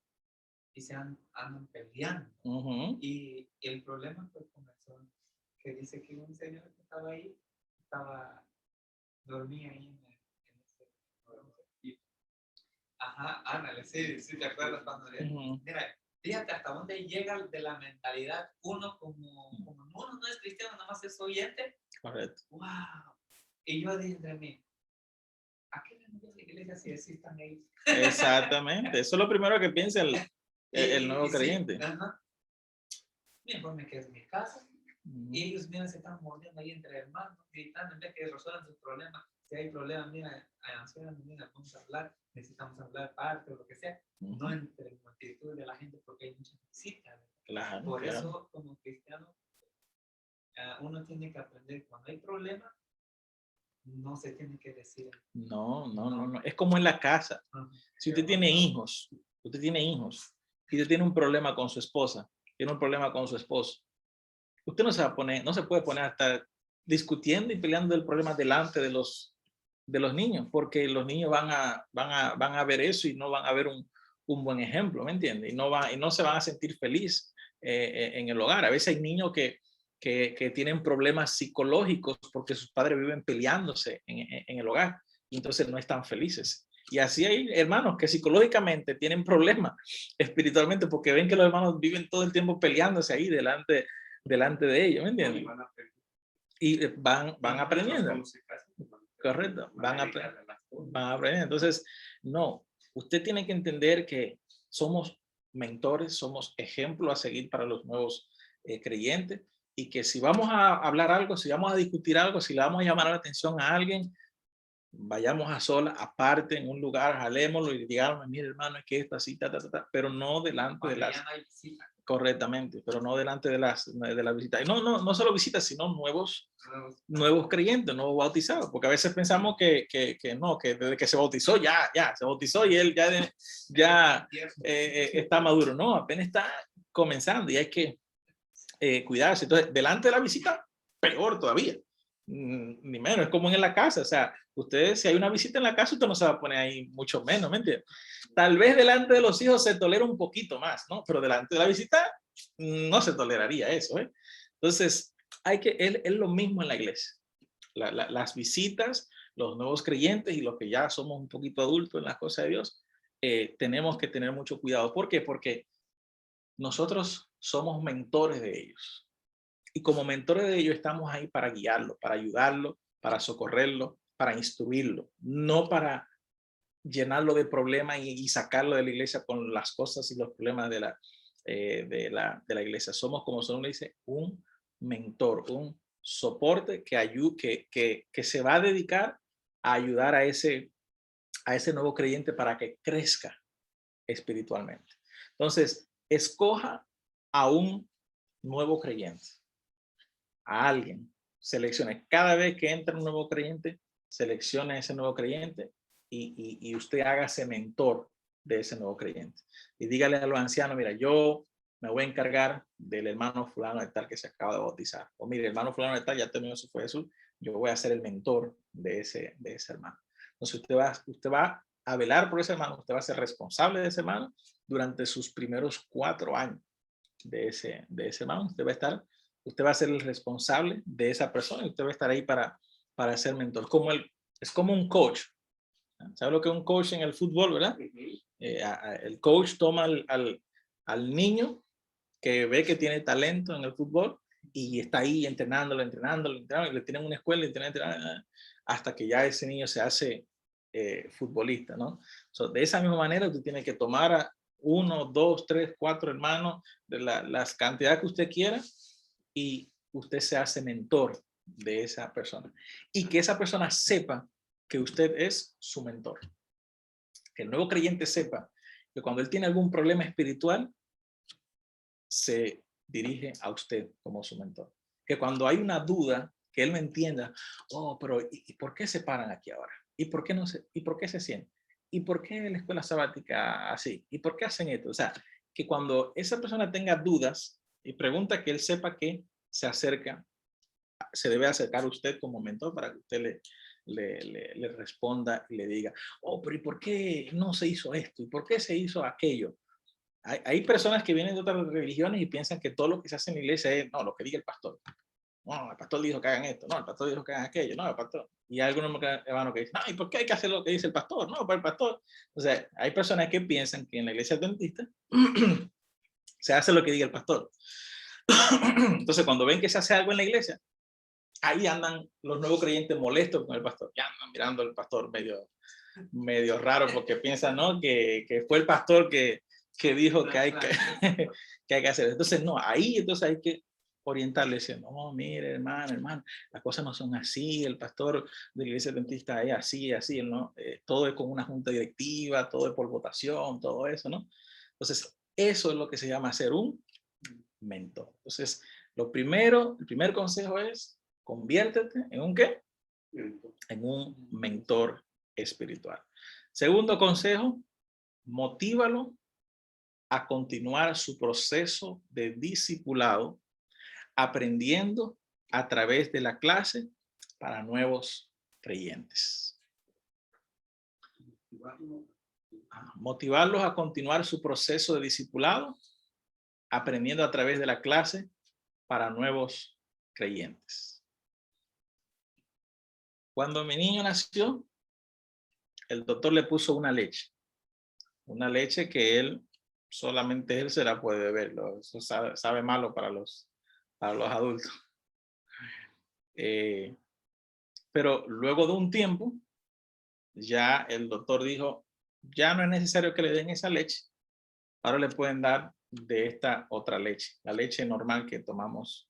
y se andan peleando. Y el problema pues comenzó, que dice que un señor que estaba ahí, dormía ahí en ese. Ajá, ándale, sí, te acuerdas cuando mira, fíjate hasta dónde llega de la mentalidad uno como uno no es cristiano, nada más es oyente. Correcto. Wow. Y yo dije de mí, ¿a qué le voy a la iglesia si existan ellos? Exactamente, eso es lo primero que piensa el nuevo creyente. Sí, ajá. Mejor me quedo en mi casa y ellos, mira, se están mordiendo ahí entre hermanos, gritando, en vez que resuelvan sus problemas. Si hay problemas, mira, ancianos, mira, vamos a hablar, necesitamos hablar parte o lo que sea, no entre multitud de la gente porque hay muchas visitas. Claro, por eso, como cristiano, uno tiene que aprender cuando hay problemas, no se tiene que decir. No. Es como en la casa. Si usted tiene hijos, y usted tiene un problema con su esposa, tiene un problema con su esposo, usted no se puede poner a estar discutiendo y peleando el problema delante de los niños, porque los niños van a ver eso y no van a ver un buen ejemplo, ¿me entiende? Y no se van a sentir feliz en el hogar. A veces hay niños que tienen problemas psicológicos porque sus padres viven peleándose en el hogar y entonces no están felices. Y así hay hermanos que psicológicamente tienen problemas espiritualmente porque ven que los hermanos viven todo el tiempo peleándose ahí delante de ellos, ¿me entiendes? Y van aprendiendo. Correcto, van aprendiendo. Entonces, no, usted tiene que entender que somos mentores, somos ejemplos a seguir para los nuevos creyentes, y que si vamos a hablar algo, si vamos a discutir algo, si le vamos a llamar la atención a alguien, vayamos a solas, aparte, en un lugar, jalémoslo y digamos, mire hermano, es que esta cita, pero no delante de las... Correctamente, pero no delante de las visitas. No solo visitas, sino nuevos creyentes, nuevos bautizados, porque a veces pensamos que desde que se bautizó, ya se bautizó y él ya está maduro. No, apenas está comenzando y hay que cuidarse. Entonces, delante de la visita, peor todavía. Ni menos, es como en la casa. O sea, ustedes, si hay una visita en la casa, usted no se va a poner ahí mucho menos, ¿me entiendes? Tal vez delante de los hijos se tolera un poquito más, ¿no? Pero delante de la visita no se toleraría eso, ¿eh? Entonces, es lo mismo en la iglesia. Las visitas, los nuevos creyentes y los que ya somos un poquito adultos en las cosas de Dios, tenemos que tener mucho cuidado. ¿Por qué? Porque nosotros somos mentores de ellos. Y como mentores de ellos estamos ahí para guiarlo, para ayudarlo, para socorrerlo, para instruirlo, no para llenarlo de problemas y sacarlo de la iglesia con las cosas y los problemas de la iglesia. Somos, como su nombre dice, un mentor, un soporte que se va a dedicar a ayudar a ese nuevo creyente para que crezca espiritualmente. Entonces, escoja a un nuevo creyente, a alguien, seleccione. Cada vez que entra un nuevo creyente, seleccione a ese nuevo creyente y usted hágase mentor de ese nuevo creyente. Y dígale a los ancianos, mira, yo me voy a encargar del hermano fulano de tal que se acaba de bautizar. O mire, el hermano fulano de tal ya terminó su fe de Jesús, yo voy a ser el mentor de ese hermano. Entonces usted va a velar por ese hermano, usted va a ser responsable de ese hermano durante sus primeros 4 años de ese hermano. Usted va a ser el responsable de esa persona y usted va a estar ahí para ser mentor. Es como un coach. ¿Sabe lo que es un coach en el fútbol, verdad? El coach toma al niño que ve que tiene talento en el fútbol y está ahí entrenándolo, y le tienen una escuela y hasta que ya ese niño se hace futbolista, ¿no? De esa misma manera usted tiene que tomar a 1, 2, 3, 4 hermanos de las cantidades que usted quiera y usted se hace mentor de esa persona y que esa persona sepa que usted es su mentor. Que el nuevo creyente sepa que cuando él tiene algún problema espiritual, se dirige a usted como su mentor. Que cuando hay una duda, que él no entienda, oh, pero ¿y por qué se paran aquí ahora? ¿Y por qué no se, y por qué se sienten? ¿Y por qué la escuela sabática así? ¿Y por qué hacen esto? O sea, que cuando esa persona tenga dudas y pregunta, que él sepa que se acerca, se debe acercar a usted como mentor para que usted le responda y le diga, oh, pero ¿y por qué no se hizo esto? ¿Y por qué se hizo aquello? Hay personas que vienen de otras religiones y piensan que todo lo que se hace en la iglesia es, no, lo que diga el pastor. No, el pastor dijo que hagan esto, no, el pastor dijo que hagan aquello, no, el pastor. Y hay algunos hermanos que dicen, no, ¿y por qué hay que hacer lo que dice el pastor? No, para el pastor. O sea, hay personas que piensan que en la iglesia adventista se hace lo que diga el pastor. Entonces, cuando ven que se hace algo en la iglesia, ahí andan los nuevos creyentes molestos con el pastor. Ya andan mirando al pastor medio raro porque piensan, ¿no? Que fue el pastor que dijo que hay que hay que hacer. Entonces, no, entonces hay que orientarle, diciendo, no, mire, hermano, las cosas no son así, el pastor de la iglesia adventista es así, ¿no? Todo es con una junta directiva, todo es por votación, todo eso, ¿no? Entonces, eso es lo que se llama ser un mentor. Entonces, el primer consejo es, conviértete en un ¿qué? En un mentor espiritual. Segundo consejo, motívalo a continuar su proceso de discipulado, aprendiendo a través de la clase para nuevos creyentes. Motivarlos a continuar su proceso de discipulado, aprendiendo a través de la clase para nuevos creyentes. Cuando mi niño nació, el doctor le puso una leche que solamente él se la puede beber. Eso sabe malo para los adultos. Pero luego de un tiempo, ya el doctor dijo, ya no es necesario que le den esa leche. Ahora le pueden dar de esta otra leche, la leche normal que tomamos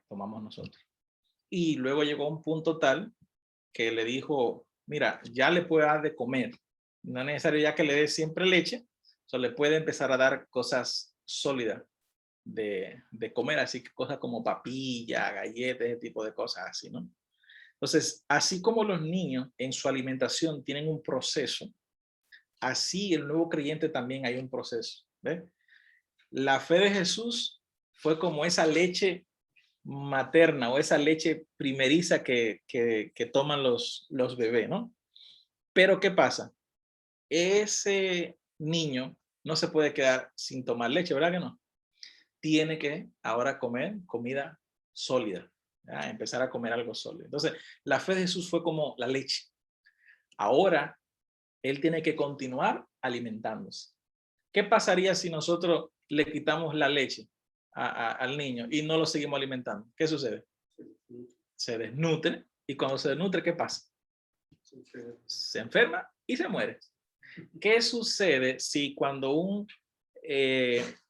nosotros. Y luego llegó a un punto tal que le dijo, mira, ya le puede dar de comer. No es necesario ya que le dé siempre leche, solo le puede empezar a dar cosas sólidas de comer, así que cosas como papilla, galletas, ese tipo de cosas así, ¿no? Entonces, así como los niños en su alimentación tienen un proceso, así el nuevo creyente también hay un proceso, ¿ves? La fe de Jesús fue como esa leche materna o esa leche primeriza que toman los bebés, ¿no? Pero ¿qué pasa? Ese niño no se puede quedar sin tomar leche, ¿verdad que no? Tiene que ahora comer comida sólida, ¿verdad? Empezar a comer algo sólido. Entonces, la fe de Jesús fue como la leche. Ahora, él tiene que continuar alimentándose. ¿Qué pasaría si nosotros le quitamos la leche al niño y no lo seguimos alimentando? ¿Qué sucede? Se desnutre, y cuando se desnutre, ¿qué pasa? Se enferma y se muere. ¿Qué sucede si cuando un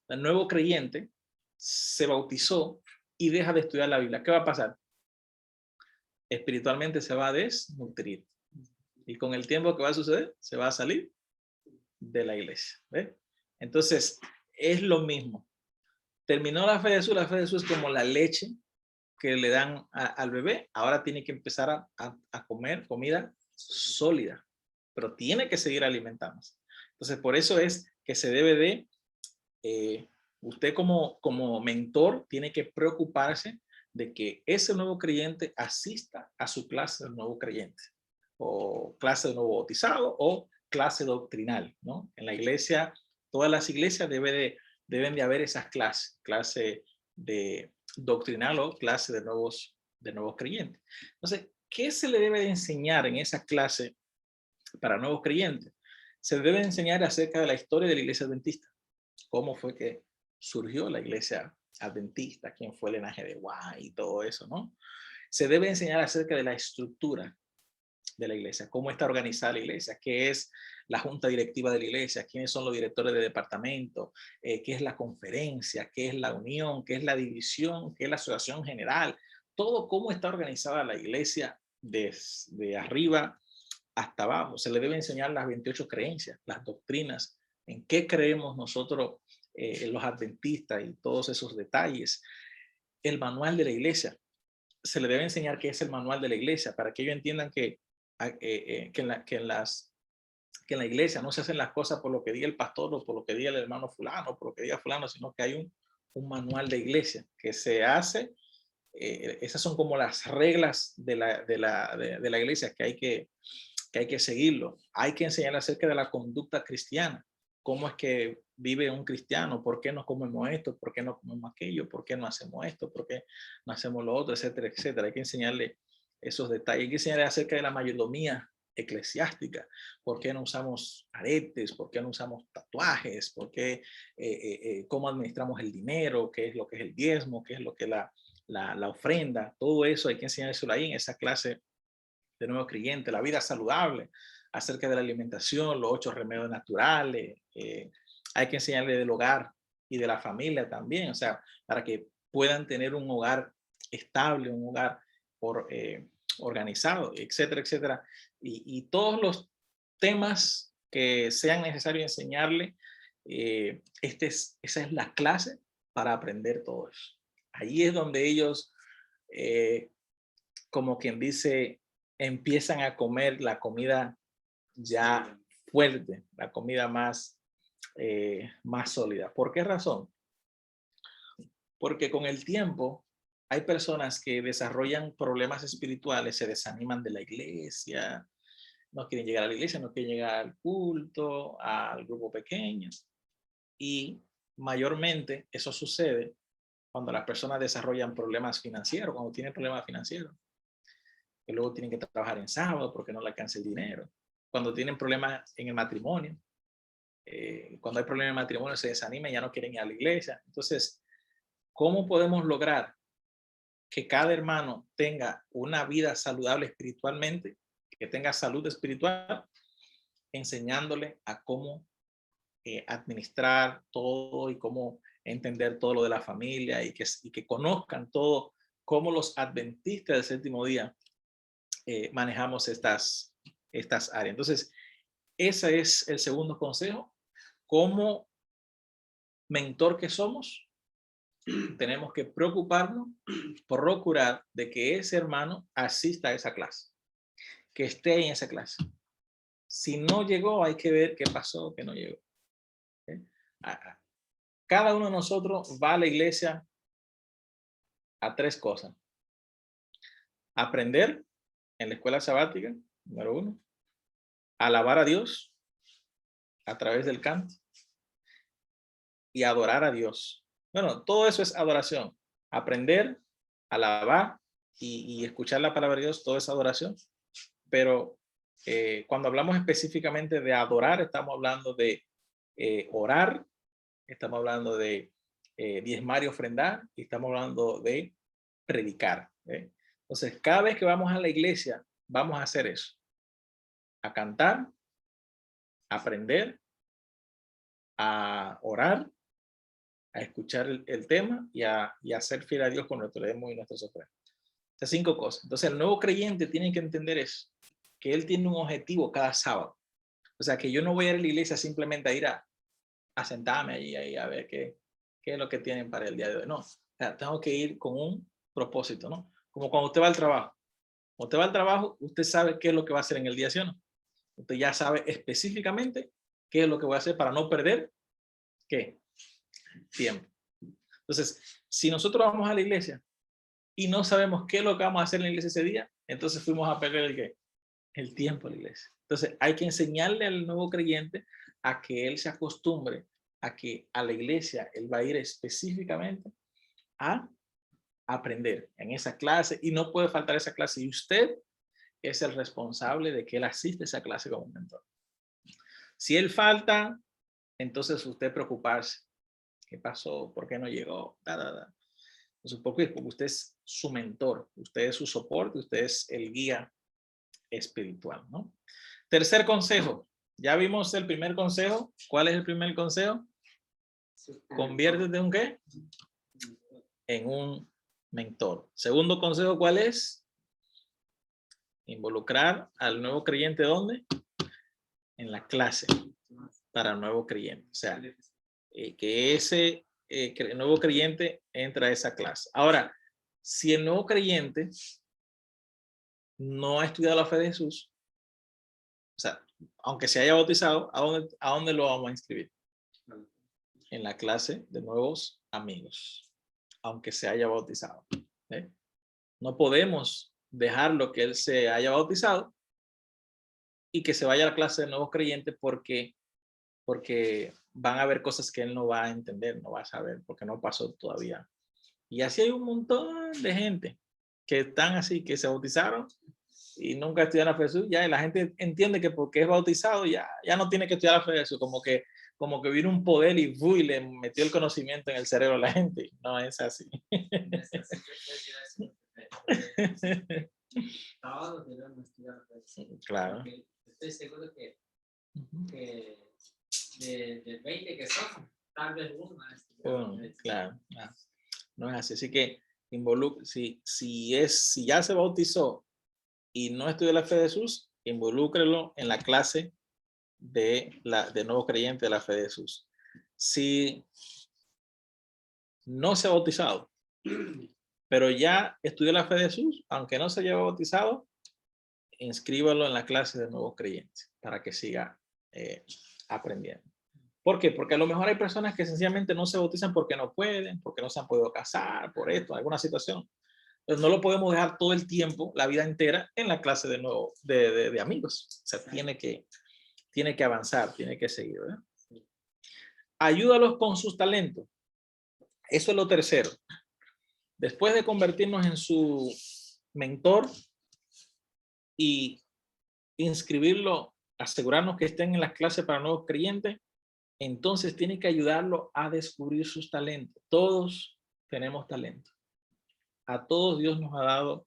nuevo creyente se bautizó y deja de estudiar la Biblia? ¿Qué va a pasar? Espiritualmente se va a desnutrir. Y con el tiempo, ¿qué va a suceder? Se va a salir de la iglesia. ¿Ves? Entonces, es lo mismo. Terminó la fe de Jesús. La fe de Jesús es como la leche que le dan al bebé. Ahora tiene que empezar a comer comida sólida, pero tiene que seguir alimentándose. Entonces, por eso es que se debe de, usted como mentor tiene que preocuparse de que ese nuevo creyente asista a su clase de nuevo creyente, o clase de nuevo bautizado, o clase doctrinal, ¿no? En la iglesia, todas las iglesias deben de haber esas clases, clase de doctrinal o clase de nuevos creyentes. Entonces, ¿qué se le debe de enseñar en esa clase para nuevos creyentes? Se debe enseñar acerca de la historia de la iglesia adventista. Cómo fue que surgió la iglesia adventista, quién fue el linaje de Guay y todo eso, ¿no? Se debe enseñar acerca de la estructura de la iglesia, cómo está organizada la iglesia, qué es la junta directiva de la iglesia, quiénes son los directores de departamento, qué es la conferencia, qué es la unión, qué es la división, qué es la asociación general, todo cómo está organizada la iglesia desde arriba hasta abajo. Se le debe enseñar las 28 creencias, las doctrinas, en qué creemos nosotros los adventistas y todos esos detalles. El manual de la iglesia. Se le debe enseñar qué es el manual de la iglesia para que ellos entiendan que en la iglesia no se hacen las cosas por lo que diga el pastor o por lo que diga el hermano fulano, por lo que diga fulano, sino que hay un manual de iglesia que se hace. Esas son como las reglas de la iglesia que hay que seguirlo. Hay que enseñar acerca de la conducta cristiana. Cómo es que vive un cristiano, por qué no comemos esto, por qué no comemos aquello, por qué no hacemos esto, por qué no hacemos lo otro, etcétera, etcétera. Hay que enseñarle esos detalles. Hay que enseñarle acerca de la mayordomía eclesiástica, por qué no usamos aretes, por qué no usamos tatuajes, por qué, cómo administramos el dinero, qué es lo que es el diezmo, qué es lo que es la ofrenda. Todo eso hay que enseñárselo ahí en esa clase de nuevo creyente. La vida saludable, acerca de la alimentación, los 8 remedios naturales. Hay que enseñarle del hogar y de la familia también, o sea, para que puedan tener un hogar estable, un hogar organizado, etcétera, etcétera. Y todos los temas que sean necesarios enseñarle, esa es la clase para aprender todo eso. Ahí es donde ellos, como quien dice, empiezan a comer la comida ya fuerte, la comida más sólida. ¿Por qué razón? Porque con el tiempo hay personas que desarrollan problemas espirituales, se desaniman de la iglesia, no quieren llegar a la iglesia, no quieren llegar al culto, al grupo pequeño. Y mayormente eso sucede cuando las personas desarrollan problemas financieros, cuando tienen problemas financieros, que luego tienen que trabajar en sábado porque no le alcanza el dinero, cuando tienen problemas en el matrimonio, cuando hay problemas en el matrimonio se desaniman y ya no quieren ir a la iglesia. Entonces, ¿cómo podemos lograr que cada hermano tenga una vida saludable espiritualmente, que tenga salud espiritual, enseñándole a cómo administrar todo y cómo entender todo lo de la familia y que conozcan todo, cómo los adventistas del séptimo día manejamos estas áreas? Entonces, ese es el segundo consejo. Como mentor que somos, tenemos que preocuparnos por procurar de que ese hermano asista a esa clase, que esté en esa clase. Si no llegó, hay que ver qué pasó, que no llegó. ¿Okay? Cada uno de nosotros va a la iglesia a 3 cosas. Aprender en la escuela sabática, número 1. Alabar a Dios a través del canto. Y adorar a Dios. Bueno, todo eso es adoración. Aprender, alabar y escuchar la palabra de Dios, todo es adoración. Pero cuando hablamos específicamente de adorar, estamos hablando de orar, estamos hablando de diezmar y ofrendar, y estamos hablando de predicar. Entonces, cada vez que vamos a la iglesia, vamos a hacer eso. A cantar, a aprender, a orar, a escuchar el tema y a ser fiel a Dios con nuestro diezmo y nuestras ofrendas. Estas 5 cosas. Entonces, el nuevo creyente tiene que entender eso, que él tiene un objetivo cada sábado. O sea, que yo no voy a ir a la iglesia simplemente a ir a sentarme ahí a ver qué es lo que tienen para el día de hoy. No, o sea, tengo que ir con un propósito, ¿no? Como cuando usted va al trabajo. Cuando usted va al trabajo, usted sabe qué es lo que va a hacer en el día, ¿sí o no? Usted ya sabe específicamente qué es lo que voy a hacer para no perder, ¿qué? Tiempo. Entonces, si nosotros vamos a la iglesia y no sabemos qué es lo que vamos a hacer en la iglesia ese día, entonces fuimos a perder el qué, el tiempo de la iglesia. Entonces hay que enseñarle al nuevo creyente a que él se acostumbre a que a la iglesia él va a ir específicamente a aprender en esa clase y no puede faltar esa clase, y usted es el responsable de que él asista a esa clase como mentor. Si él falta, entonces usted preocuparse. ¿Qué pasó? ¿Por qué no llegó? Entonces, ¿por qué? Porque usted es su mentor, usted es su soporte, usted es el guía espiritual, ¿no? Tercer consejo. Ya vimos el primer consejo. ¿Cuál es el primer consejo? Conviértete en un ¿qué? En un mentor. Segundo consejo, ¿cuál es? Involucrar al nuevo creyente, ¿dónde? En la clase para el nuevo creyente. O sea, que ese nuevo creyente entra a esa clase. Ahora, si el nuevo creyente no ha estudiado la fe de Jesús, o sea, aunque se haya bautizado, ¿a dónde lo vamos a inscribir? En la clase de nuevos amigos, aunque se haya bautizado. No podemos dejarlo que él se haya bautizado y que se vaya a la clase de nuevos creyentes porque van a haber cosas que él no va a entender, no va a saber, porque no pasó todavía. Y así hay un montón de gente que están así, que se bautizaron y nunca estudiaron la fe de Jesús. Ya la gente entiende que porque es bautizado ya no tiene que estudiar la fe de Jesús, como que vino un poder y le metió el conocimiento en el cerebro a la gente. No es así. Todos debemos estudiar la fe. Claro. Estoy seguro que de 20 que son, tal vez uno. Claro, no es así. Así que si ya se bautizó y no estudió la fe de Jesús, involúcrelo en la clase de nuevo creyente de la fe de Jesús. Si no se ha bautizado, pero ya estudió la fe de Jesús, aunque no se haya bautizado, inscríbalo en la clase de nuevos creyentes para que siga aprendiendo. ¿Por qué? Porque a lo mejor hay personas que sencillamente no se bautizan porque no pueden, porque no se han podido casar, por esto, alguna situación. Entonces no lo podemos dejar todo el tiempo, la vida entera, en la clase de nuevo de amigos. O sea, tiene que avanzar, tiene que seguir, ¿verdad? Ayúdalos con sus talentos. Eso es lo tercero. Después de convertirnos en su mentor y inscribirlo, asegurarnos que estén en las clases para nuevos creyentes, entonces tiene que ayudarlo a descubrir sus talentos. Todos tenemos talento. A todos Dios nos ha dado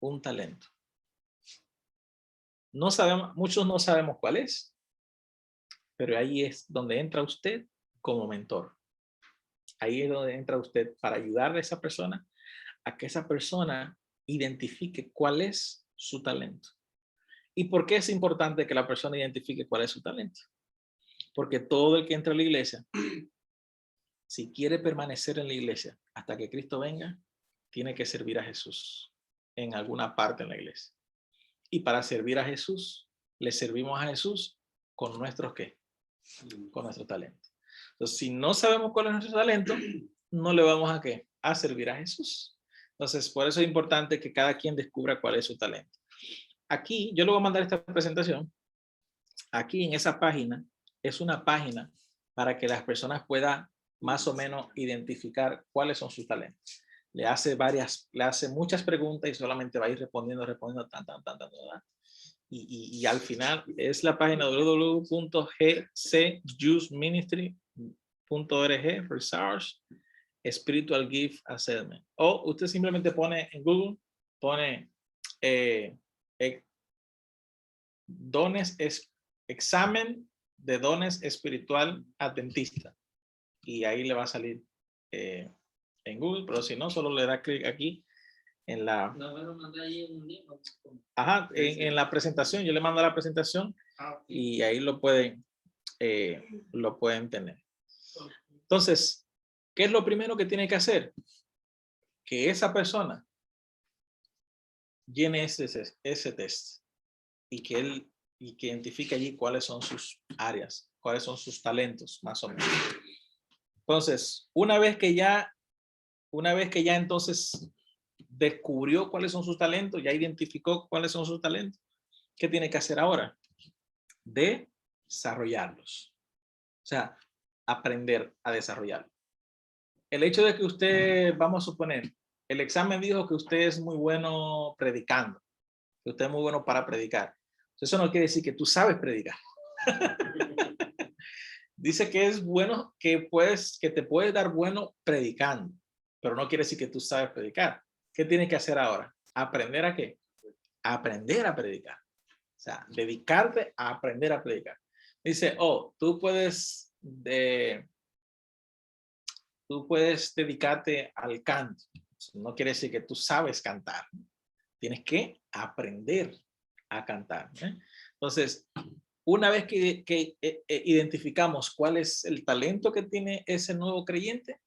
un talento. No sabemos, muchos no sabemos cuál es, pero ahí es donde entra usted como mentor. Ahí es donde entra usted para ayudarle a esa persona a que esa persona identifique cuál es su talento. ¿Y por qué es importante que la persona identifique cuál es su talento? Porque todo el que entra a la iglesia, si quiere permanecer en la iglesia hasta que Cristo venga, tiene que servir a Jesús en alguna parte en la iglesia. Y para servir a Jesús, le servimos a Jesús con nuestros ¿qué? Con nuestro talento. Entonces, si no sabemos cuál es nuestro talento, no le vamos a ¿qué? A servir a Jesús. Entonces, por eso es importante que cada quien descubra cuál es su talento. Aquí, yo le voy a mandar esta presentación. Aquí en esa página, es una página para que las personas puedan más o menos identificar cuáles son sus talentos. Le hace muchas preguntas y solamente va a ir respondiendo, y al final es la página www.gcjuiceministry.org Research Spiritual Gift Assessment. O usted simplemente pone en Google, pone examen de dones espiritual adventista y ahí le va a salir en Google, pero si no, solo le da clic aquí en la en la presentación. Yo le mando la presentación y ahí lo pueden tener. Entonces, ¿qué es lo primero que tiene que hacer? Que esa persona llene ese test y que identifique allí cuáles son sus áreas, cuáles son sus talentos, más o menos. Entonces, una vez que ya entonces descubrió cuáles son sus talentos, ya identificó cuáles son sus talentos, ¿qué tiene que hacer ahora? Desarrollarlos. O sea, aprender a desarrollarlos. El hecho de que usted, vamos a suponer, el examen dijo que usted es muy bueno predicando, que usted es muy bueno para predicar. Eso no quiere decir que tú sabes predicar. Dice que es bueno, que te puedes dar bueno predicando, pero no quiere decir que tú sabes predicar. ¿Qué tienes que hacer ahora? ¿Aprender a qué? Aprender a predicar. O sea, dedicarte a aprender a predicar. Dice, tú puedes dedicarte al canto. No quiere decir que tú sabes cantar. Tienes que aprender a cantar. Entonces, Una vez que identificamos cuál es el talento que tiene ese nuevo creyente,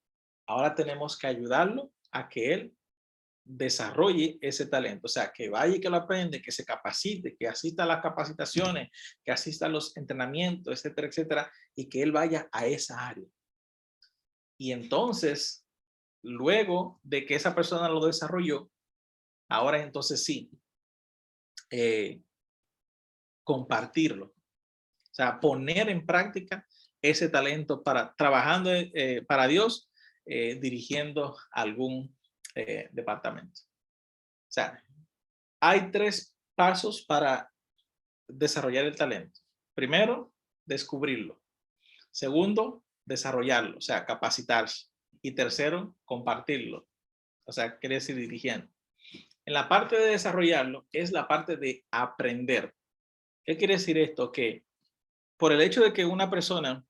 ahora tenemos que ayudarlo a que él desarrolle ese talento. O sea, que vaya y que lo aprende, que se capacite, que asista a las capacitaciones, que asista a los entrenamientos, etcétera, etcétera, y que él vaya a esa área. Y entonces, luego de que esa persona lo desarrolló, ahora entonces sí, compartirlo. O sea, poner en práctica ese talento para trabajando para Dios, dirigiendo algún departamento. O sea, hay 3 pasos para desarrollar el talento. Primero, descubrirlo. Segundo, desarrollarlo, o sea, capacitarse. Y tercero, compartirlo. O sea, quiere decir dirigiendo. En la parte de desarrollarlo es la parte de aprender. ¿Qué quiere decir esto? Que por el hecho de que una persona,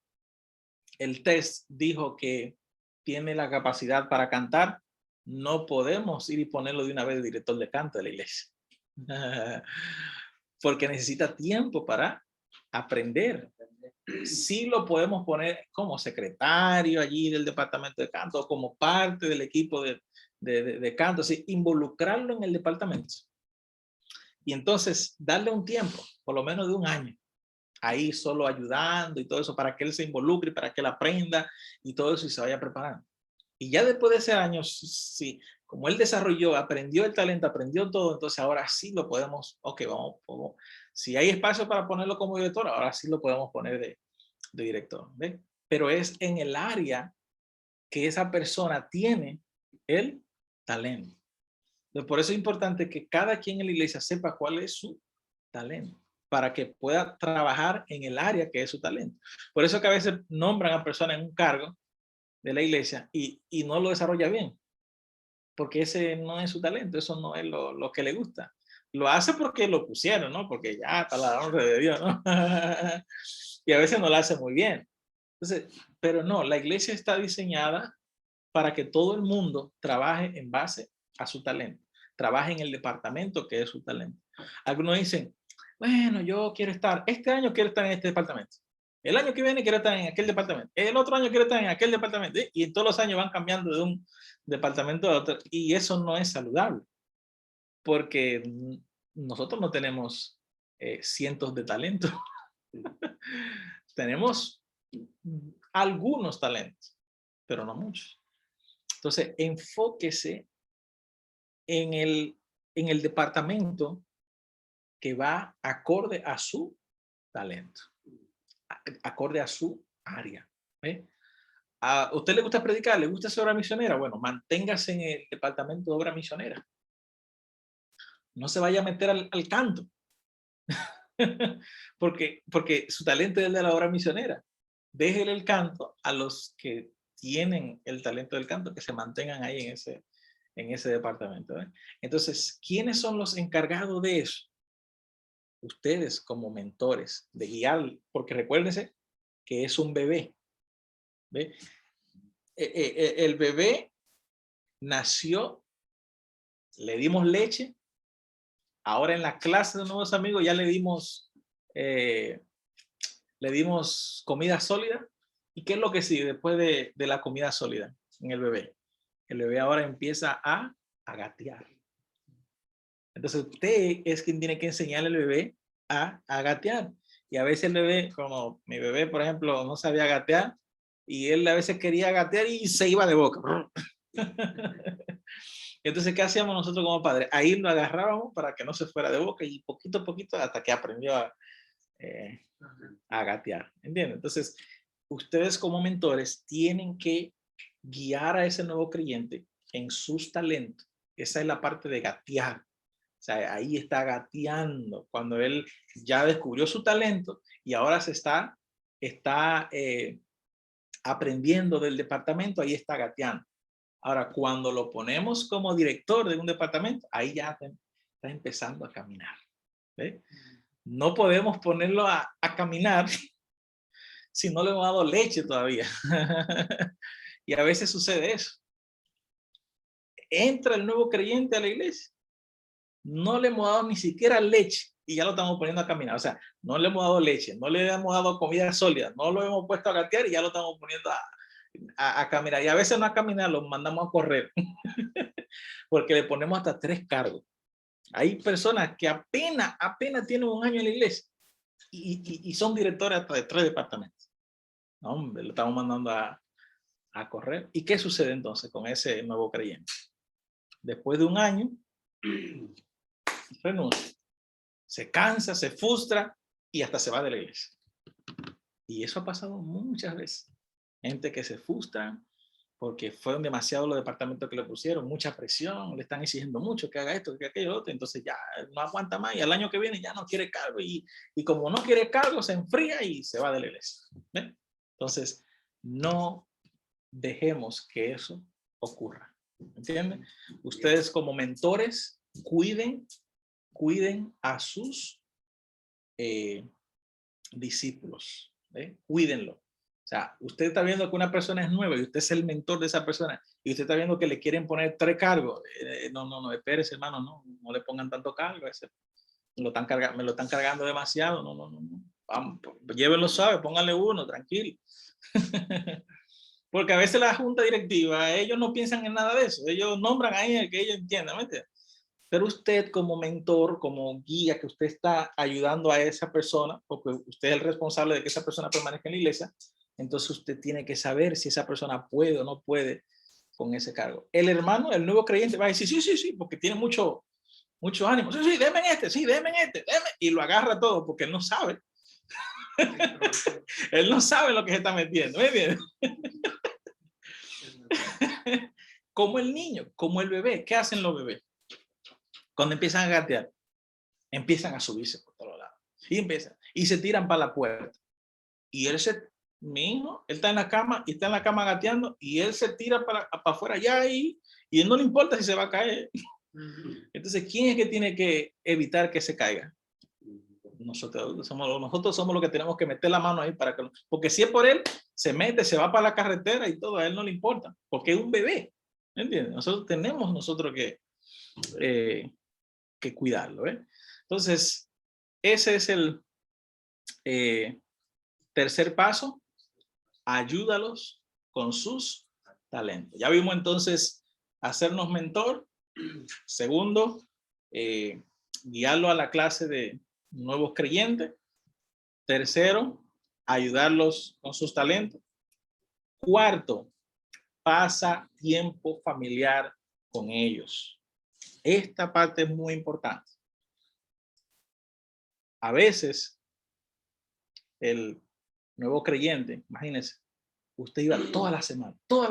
el test dijo que tiene la capacidad para cantar, no podemos ir y ponerlo de una vez de director de canto de la iglesia. Porque necesita tiempo para aprender. Sí lo podemos poner como secretario allí del departamento de canto, o como parte del equipo de canto, así, involucrarlo en el departamento. Y entonces darle un tiempo, por lo menos de 1 año, ahí solo ayudando y todo eso para que él se involucre, para que él aprenda y todo eso y se vaya preparando. Y ya después de ese año, sí, como él desarrolló, aprendió el talento, aprendió todo, entonces ahora sí lo podemos, ok, vamos, si hay espacio para ponerlo como director, ahora sí lo podemos poner de director, ¿ve? Pero es en el área que esa persona tiene el talento. Entonces, por eso es importante que cada quien en la iglesia sepa cuál es su talento, para que pueda trabajar en el área que es su talento. Por eso que a veces nombran a personas en un cargo de la iglesia y no lo desarrolla bien, porque ese no es su talento, eso no es lo que le gusta. Lo hace porque lo pusieron, ¿no? Porque ya está la honra de Dios, ¿no? Y a veces no lo hace muy bien. Entonces, pero no, la iglesia está diseñada para que todo el mundo trabaje en base a su talento, trabaje en el departamento que es su talento. Algunos dicen, bueno, yo quiero estar, este año quiero estar en este departamento. El año que viene quiero estar en aquel departamento. El otro año quiero estar en aquel departamento. Y todos los años van cambiando de un departamento a otro. Y eso no es saludable. Porque nosotros no tenemos cientos de talentos. Tenemos algunos talentos, pero no muchos. Entonces, enfóquese en el departamento que va acorde a su talento, acorde a su área. ¿Ve? ¿A usted le gusta predicar? ¿Le gusta hacer obra misionera? Bueno, manténgase en el departamento de obra misionera. No se vaya a meter al canto. porque su talento es el de la obra misionera. Déjele el canto a los que tienen el talento del canto, que se mantengan ahí en ese departamento. ¿Eh? Entonces, ¿quiénes son los encargados de eso? Ustedes como mentores, de guiar, porque recuérdense que es un bebé. ¿Ve? El bebé nació, le dimos leche, ahora en la clase de nuevos amigos ya le dimos comida sólida. ¿Y qué es lo que sigue después de la comida sólida en el bebé? El bebé ahora empieza a gatear. Entonces usted es quien tiene que enseñarle al bebé a gatear. Y a veces el bebé, como mi bebé, por ejemplo, no sabía gatear, y él a veces quería gatear y se iba de boca. Entonces, ¿qué hacíamos nosotros como padres? Ahí lo agarrábamos para que no se fuera de boca y poquito a poquito hasta que aprendió a gatear. ¿Entienden? Entonces, ustedes como mentores tienen que guiar a ese nuevo creyente en sus talentos. Esa es la parte de gatear. O sea, ahí está gateando cuando él ya descubrió su talento y ahora se está aprendiendo del departamento, ahí está gateando. Ahora, cuando lo ponemos como director de un departamento, ahí ya está empezando a caminar. ¿Ve? No podemos ponerlo a caminar si no le hemos dado leche todavía. Y a veces sucede eso. Entra el nuevo creyente a la iglesia, no le hemos dado ni siquiera leche y ya lo estamos poniendo a caminar. O sea, no le hemos dado leche, no le hemos dado comida sólida, no lo hemos puesto a gatear y ya lo estamos poniendo a caminar. Y a veces no a caminar, lo mandamos a correr. Porque le ponemos hasta 3 cargos. Hay personas que apenas tienen 1 año en la iglesia y son directores hasta de 3 departamentos. No, hombre, lo estamos mandando a correr. ¿Y qué sucede entonces con ese nuevo creyente? Después de 1 año, renuncia, se cansa, se frustra y hasta se va de la iglesia. Y eso ha pasado muchas veces. Gente que se frustra porque fueron demasiado los departamentos que le pusieron, mucha presión, le están exigiendo mucho, que haga esto, que aquello otro, entonces ya no aguanta más y al año que viene ya no quiere cargo y como no quiere cargo se enfría y se va de la iglesia. ¿Ven? Entonces, no dejemos que eso ocurra. ¿Entienden? Ustedes como mentores, cuiden a sus discípulos. Cuídenlo. O sea, usted está viendo que una persona es nueva y usted es el mentor de esa persona y usted está viendo que le quieren poner 3 cargos. No, espérese, hermano, no le pongan tanto cargo. Me lo están cargando demasiado. No. Vamos, llévenlo suave, pónganle 1, tranquilo. Porque a veces la junta directiva, ellos no piensan en nada de eso. Ellos nombran ahí el que ellos entiendan, ¿me entiendes? Pero usted como mentor, como guía, que usted está ayudando a esa persona, porque usted es el responsable de que esa persona permanezca en la iglesia, entonces usted tiene que saber si esa persona puede o no puede con ese cargo. El hermano, el nuevo creyente va a decir, sí, porque tiene mucho ánimo. Sí, déme este, y lo agarra todo porque él no sabe. Él no sabe lo que se está metiendo. ¿Me entiendes? Como el niño, como el bebé. ¿Qué hacen los bebés? Cuando empiezan a gatear, empiezan a subirse por todos lados. Y se tiran para la puerta. Y mi hijo, él está en la cama y está en la cama gateando y él se tira para afuera ya ahí y él no le importa si se va a caer. Entonces, ¿quién es que tiene que evitar que se caiga? Nosotros somos los que tenemos que meter la mano ahí porque si es por él, se mete, se va para la carretera y todo, a él no le importa, porque es un bebé. ¿Entiendes? Nosotros tenemos que cuidarlo. Entonces, ese es el tercer paso. Ayúdalos con sus talentos. Ya vimos entonces hacernos mentor. Segundo, guiarlo a la clase de nuevos creyentes. Tercero, ayudarlos con sus talentos. Cuarto, pasa tiempo familiar con ellos. Esta parte es muy importante. A veces, el nuevo creyente, imagínense, usted iba toda la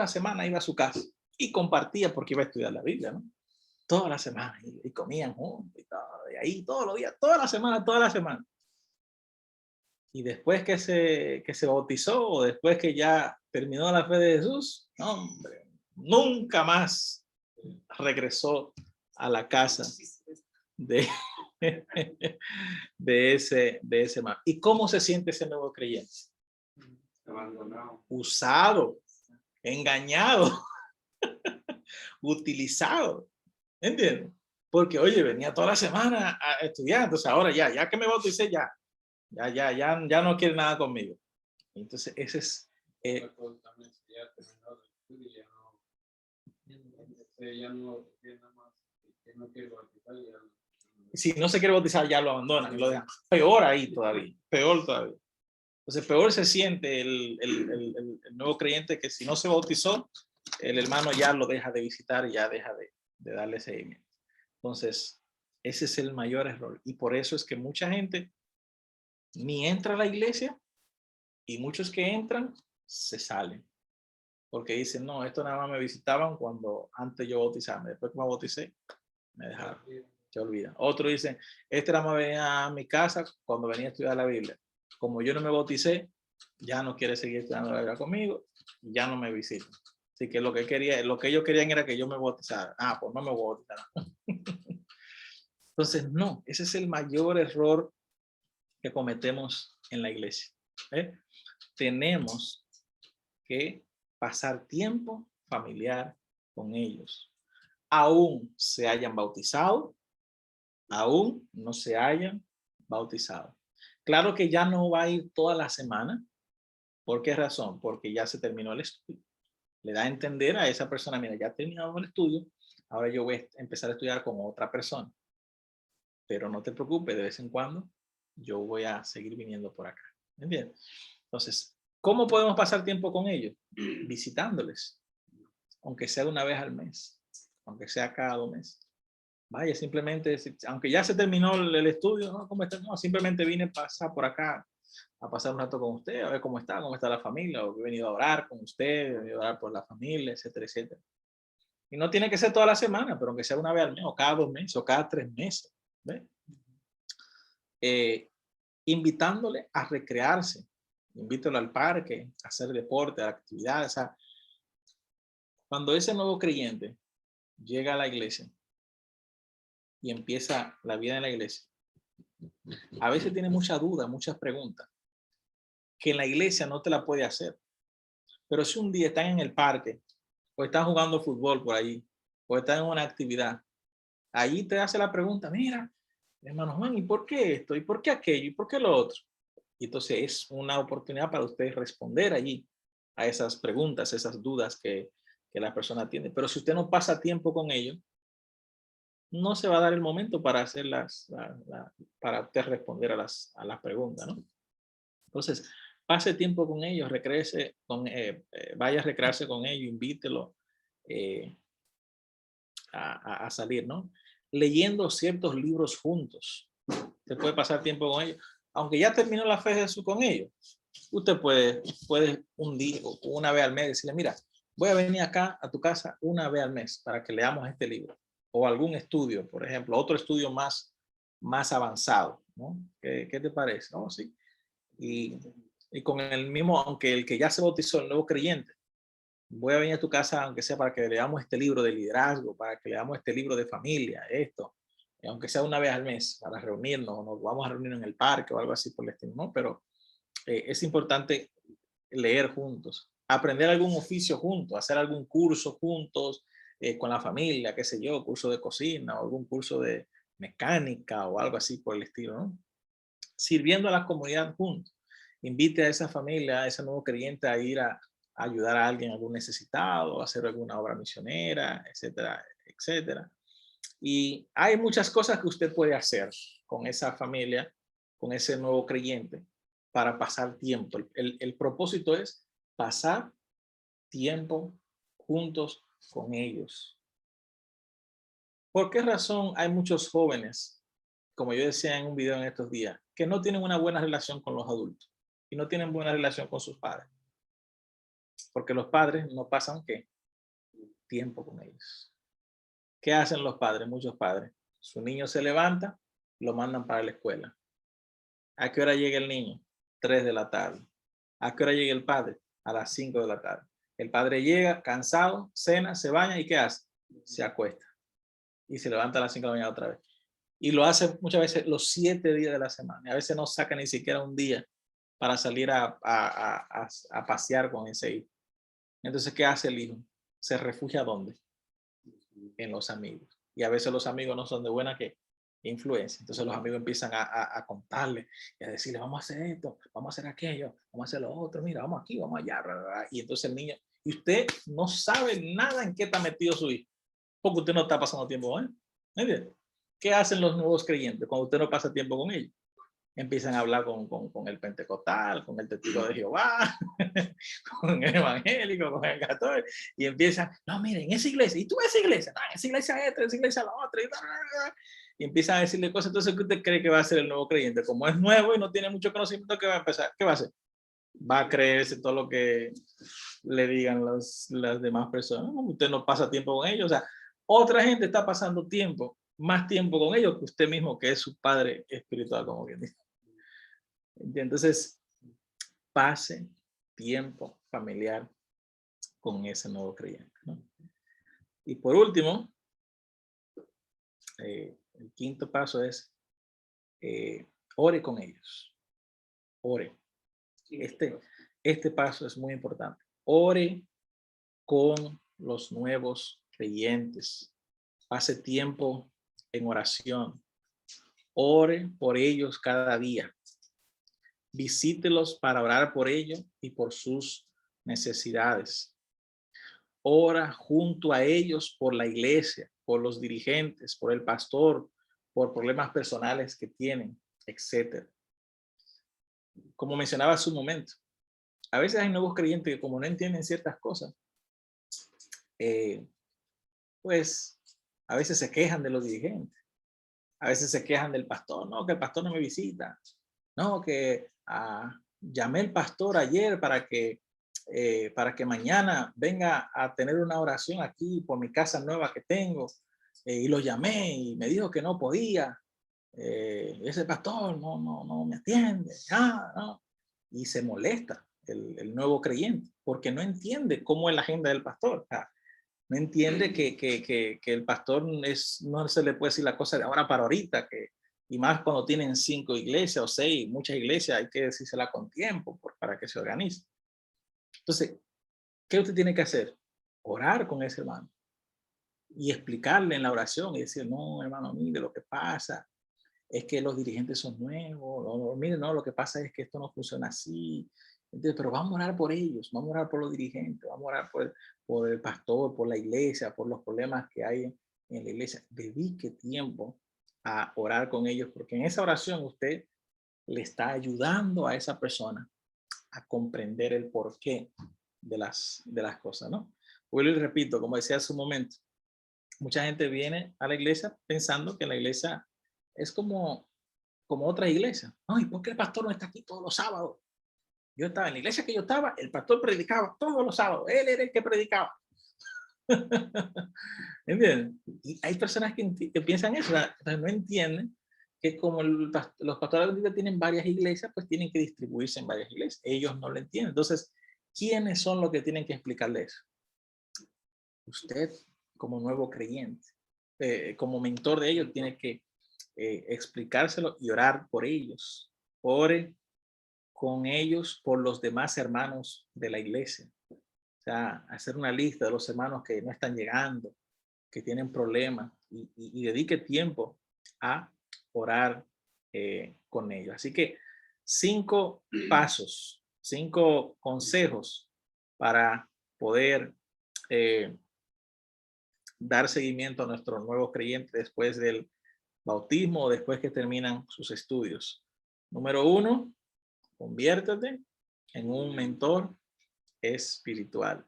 semana iba a su casa y compartía porque iba a estudiar la Biblia, ¿no? Toda la semana y comían juntos y todo, y ahí todos los días, toda la semana. Y después que se bautizó o después que ya terminó la fe de Jesús, no, hombre, nunca más regresó a la casa de ese man. ¿Y cómo se siente ese nuevo creyente? Abandonado. Usado, engañado, utilizado. ¿Entiendes? Porque, oye, venía toda la semana a estudiar, entonces ahora ya que me bauticé, ya no quiere nada conmigo. Entonces, ese es... si no se quiere bautizar, ya lo abandonan y lo dejan. Peor ahí todavía, peor todavía. Entonces, peor se siente el nuevo creyente que si no se bautizó, el hermano ya lo deja de visitar y ya deja de darle seguimiento. Entonces, ese es el mayor error. Y por eso es que mucha gente ni entra a la iglesia y muchos que entran se salen. Porque dicen, no, esto nada más me visitaban cuando antes yo bautizarme. Después que me bauticé, me dejaron. Se olvida. Otro dice, este nada más venía a mi casa cuando venía a estudiar la Biblia. Como yo no me bauticé, ya no quiere seguir estudiando la Biblia conmigo, ya no me visita. Así que lo que ellos querían era que yo me bautizara. Pues no me voy a bautizar. Entonces, no, ese es el mayor error que cometemos en la iglesia. Tenemos que pasar tiempo familiar con ellos. Aún se hayan bautizado, aún no se hayan bautizado. Claro que ya no va a ir toda la semana. ¿Por qué razón? Porque ya se terminó el estudio. Le da a entender a esa persona, mira, ya terminado el estudio, ahora yo voy a empezar a estudiar con otra persona. Pero no te preocupes, de vez en cuando yo voy a seguir viniendo por acá. ¿Me entiendes? Entonces, ¿cómo podemos pasar tiempo con ellos? Visitándoles, aunque sea una vez al mes, aunque sea cada 2 meses. Vaya, simplemente, aunque ya se terminó el estudio, ¿no? ¿Cómo está? No, simplemente vine a pasar por acá, a pasar un rato con usted, a ver cómo está la familia, o he venido a orar con usted, he venido a orar por la familia, etcétera, etcétera. Y no tiene que ser toda la semana, pero aunque sea una vez al mes, o cada 2 meses, o cada 3 meses. ¿Ve? Invitándole a recrearse, invítalo al parque, a hacer deporte, a actividades. O sea, cuando ese nuevo creyente llega a la iglesia y empieza la vida en la iglesia, a veces tiene mucha duda, muchas preguntas, que en la iglesia no te la puede hacer. Pero si un día están en el parque, o están jugando fútbol por ahí, o están en una actividad, ahí te hace la pregunta, mira, hermano Juan, ¿y por qué esto? ¿Y por qué aquello? ¿Y por qué lo otro? Y entonces es una oportunidad para usted responder allí a esas preguntas, esas dudas que la persona tiene. Pero si usted no pasa tiempo con ellos, no se va a dar el momento para hacer para usted responder a las preguntas, ¿no? Entonces, pase tiempo con ellos, recréese vaya a recrearse con ellos, invítelo a salir, ¿no? Leyendo ciertos libros juntos. Usted puede pasar tiempo con ellos. Aunque ya terminó la fe de Jesús con ellos, usted puede un día o una vez al mes decirle, mira, voy a venir acá a tu casa una vez al mes para que leamos este libro. O algún estudio, por ejemplo, otro estudio más avanzado, ¿no? ¿Qué te parece? ¿No? Sí. Y con el mismo, aunque el que ya se bautizó, el nuevo creyente, voy a venir a tu casa, aunque sea para que leamos este libro de liderazgo, para que leamos este libro de familia, esto, aunque sea una vez al mes, para reunirnos, nos vamos a reunir en el parque o algo así por el estilo, ¿no? Pero es importante leer juntos, aprender algún oficio juntos, hacer algún curso juntos con la familia, qué sé yo, curso de cocina o algún curso de mecánica o algo así por el estilo, ¿no? Sirviendo a la comunidad juntos. Invite a esa familia, a ese nuevo creyente a ir a ayudar a alguien, algún necesitado, a hacer alguna obra misionera, etcétera, etcétera. Y hay muchas cosas que usted puede hacer con esa familia, con ese nuevo creyente, para pasar tiempo. El propósito es pasar tiempo juntos con ellos. ¿Por qué razón hay muchos jóvenes, como yo decía en un video en estos días, que no tienen una buena relación con los adultos y no tienen buena relación con sus padres? Porque los padres no pasan ¿qué? Tiempo con ellos. ¿Qué hacen los padres? Muchos padres. Su niño se levanta, lo mandan para la escuela. ¿A qué hora llega el niño? 3 de la tarde. ¿A qué hora llega el padre? A las 5 de la tarde. El padre llega cansado, cena, se baña y ¿qué hace? Se acuesta. Y se levanta a las 5 de la mañana otra vez. Y lo hace muchas veces los 7 días de la semana. A veces no saca ni siquiera un día para salir a pasear con ese hijo. Entonces, ¿qué hace el hijo? Se refugia ¿dónde? En los amigos. Y a veces los amigos no son de buena influencia. Entonces los amigos empiezan a contarle y a decirle, vamos a hacer esto, vamos a hacer aquello, vamos a hacer lo otro, mira, vamos aquí, vamos allá. Y entonces el niño, y usted no sabe nada en qué está metido su hijo, porque usted no está pasando tiempo con él. ¿Qué hacen los nuevos creyentes cuando usted no pasa tiempo con ellos? Empiezan a hablar con el pentecostal, con el testigo de Jehová, con el evangélico, con el católico, y empiezan, no, miren, esa iglesia, y tú esa iglesia, no, esa iglesia esta, esa iglesia la otra, y empiezan a decirle cosas. Entonces, ¿qué usted cree que va a hacer el nuevo creyente? Como es nuevo y no tiene mucho conocimiento, ¿qué va a empezar? ¿Qué va a hacer? Va a creerse todo lo que le digan las demás personas. Usted no pasa tiempo con ellos, o sea, otra gente está pasando más tiempo con ellos que usted mismo, que es su padre espiritual, como bien dice. Entonces, pase tiempo familiar con ese nuevo creyente, ¿no? Y por último, el quinto paso es ore con ellos. Ore. Este paso es muy importante. Ore con los nuevos creyentes. Pase tiempo en oración. ore por ellos cada día. Visítelos para orar por ellos y por sus necesidades. Ora junto a ellos por la iglesia, por los dirigentes, por el pastor, por problemas personales que tienen, etc. Como mencionaba hace un momento, a veces hay nuevos creyentes que como no entienden ciertas cosas, pues a veces se quejan de los dirigentes, a veces se quejan del pastor, no, que el pastor no me visita, no, que llamé al pastor ayer para que mañana venga a tener una oración aquí por mi casa nueva que tengo, y lo llamé y me dijo que no podía, ese pastor no me atiende, no. Y se molesta el nuevo creyente porque no entiende cómo es la agenda del pastor. No entiende que el pastor no se le puede decir la cosa de ahora para ahorita, y más cuando tienen 5 iglesias o 6, muchas iglesias, hay que decírsela con tiempo para que se organice. Entonces, ¿qué usted tiene que hacer? Orar con ese hermano y explicarle en la oración y decir, no, hermano, mire, lo que pasa es que los dirigentes son nuevos, mire, no, lo que pasa es que esto no funciona así. Entonces, pero vamos a orar por ellos, vamos a orar por los dirigentes, vamos a orar por el pastor, por la iglesia, por los problemas que hay en la iglesia. Dedique tiempo a orar con ellos, porque en esa oración usted le está ayudando a esa persona a comprender el porqué de las cosas, ¿no? Vuelvo y repito, como decía hace un momento, mucha gente viene a la iglesia pensando que la iglesia es como otra iglesia. Ay, ¿por qué el pastor no está aquí todos los sábados? Yo estaba en la iglesia que yo estaba, el pastor predicaba todos los sábados, él era el que predicaba. ¿Entienden? Y hay personas que piensan eso, no entienden que como los pastores tienen varias iglesias, pues tienen que distribuirse en varias iglesias. Ellos no lo entienden. Entonces, ¿quiénes son los que tienen que explicarle eso? Usted, como nuevo creyente, como mentor de ellos, tiene que explicárselo y orar por ellos. Ore con ellos por los demás hermanos de la iglesia. O sea, hacer una lista de los hermanos que no están llegando, que tienen problemas, y dedique tiempo a orar con ellos. Así que 5 pasos, 5 consejos para poder dar seguimiento a nuestros nuevos creyentes después del bautismo o después que terminan sus estudios. Número 1, conviértete en un mentor espiritual.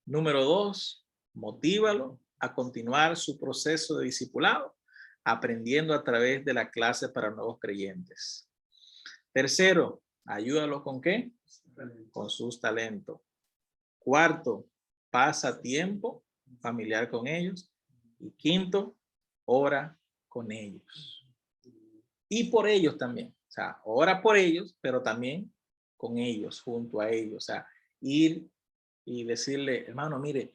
Número 2, motívalo a continuar su proceso de discipulado, aprendiendo a través de la clase para nuevos creyentes. Tercero, ayúdalo ¿con qué? Con sus talentos. Cuarto, pasa tiempo familiar con ellos. Y quinto, ora con ellos. Y por ellos también. O sea, ora por ellos, pero también con ellos, junto a ellos. O sea, ir y decirle, hermano, mire,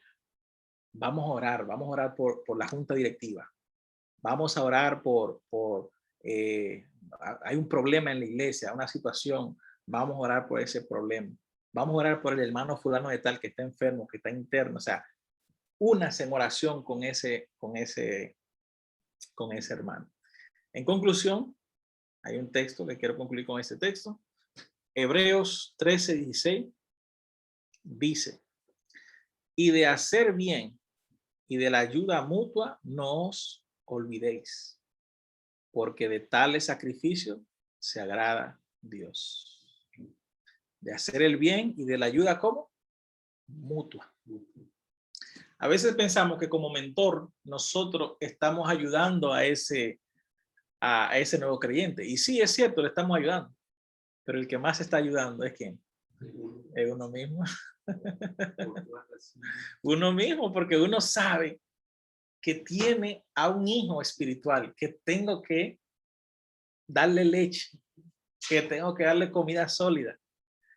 vamos a orar por la junta directiva. Vamos a orar hay un problema en la iglesia, una situación. Vamos a orar por ese problema. Vamos a orar por el hermano fulano de tal que está enfermo, que está interno. O sea, únase en oración con ese hermano. En conclusión, hay un texto que quiero concluir con este texto. Hebreos 13:16 dice, y de hacer bien y de la ayuda mutua no os olvidéis, porque de tales sacrificios se agrada Dios. De hacer el bien y de la ayuda, ¿cómo? Mutua. A veces pensamos que como mentor nosotros estamos ayudando a ese nuevo creyente. Y sí, es cierto, le estamos ayudando. Pero el que más está ayudando es ¿quién? Es uno mismo. Uno mismo, porque uno sabe que tiene a un hijo espiritual, que tengo que darle leche, que tengo que darle comida sólida,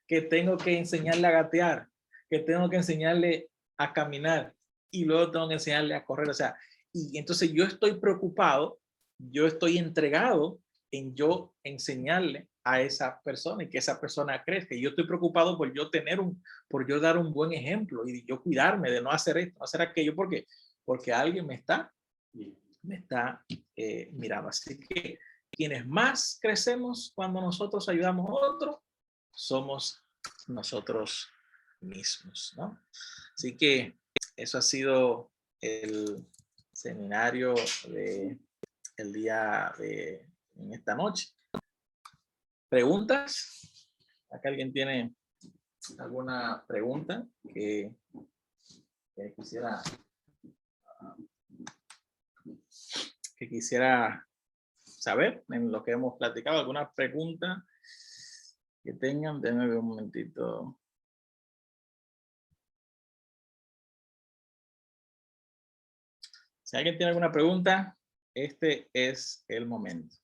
que tengo que enseñarle a gatear, que tengo que enseñarle a caminar y luego tengo que enseñarle a correr. O sea, y entonces yo estoy preocupado, yo estoy entregado en yo enseñarle a esa persona y que esa persona crezca. Y yo estoy preocupado por yo dar un buen ejemplo y yo cuidarme de no hacer esto, no hacer aquello, porque alguien me está mirando. Así que quienes más crecemos cuando nosotros ayudamos a otros, somos nosotros mismos, ¿no? Así que eso ha sido el seminario de el día de en esta noche. ¿Preguntas? ¿Acá alguien tiene alguna pregunta que quisiera saber en lo que hemos platicado? ¿Alguna pregunta que tengan? Déjenme ver un momentito. Si alguien tiene alguna pregunta, este es el momento.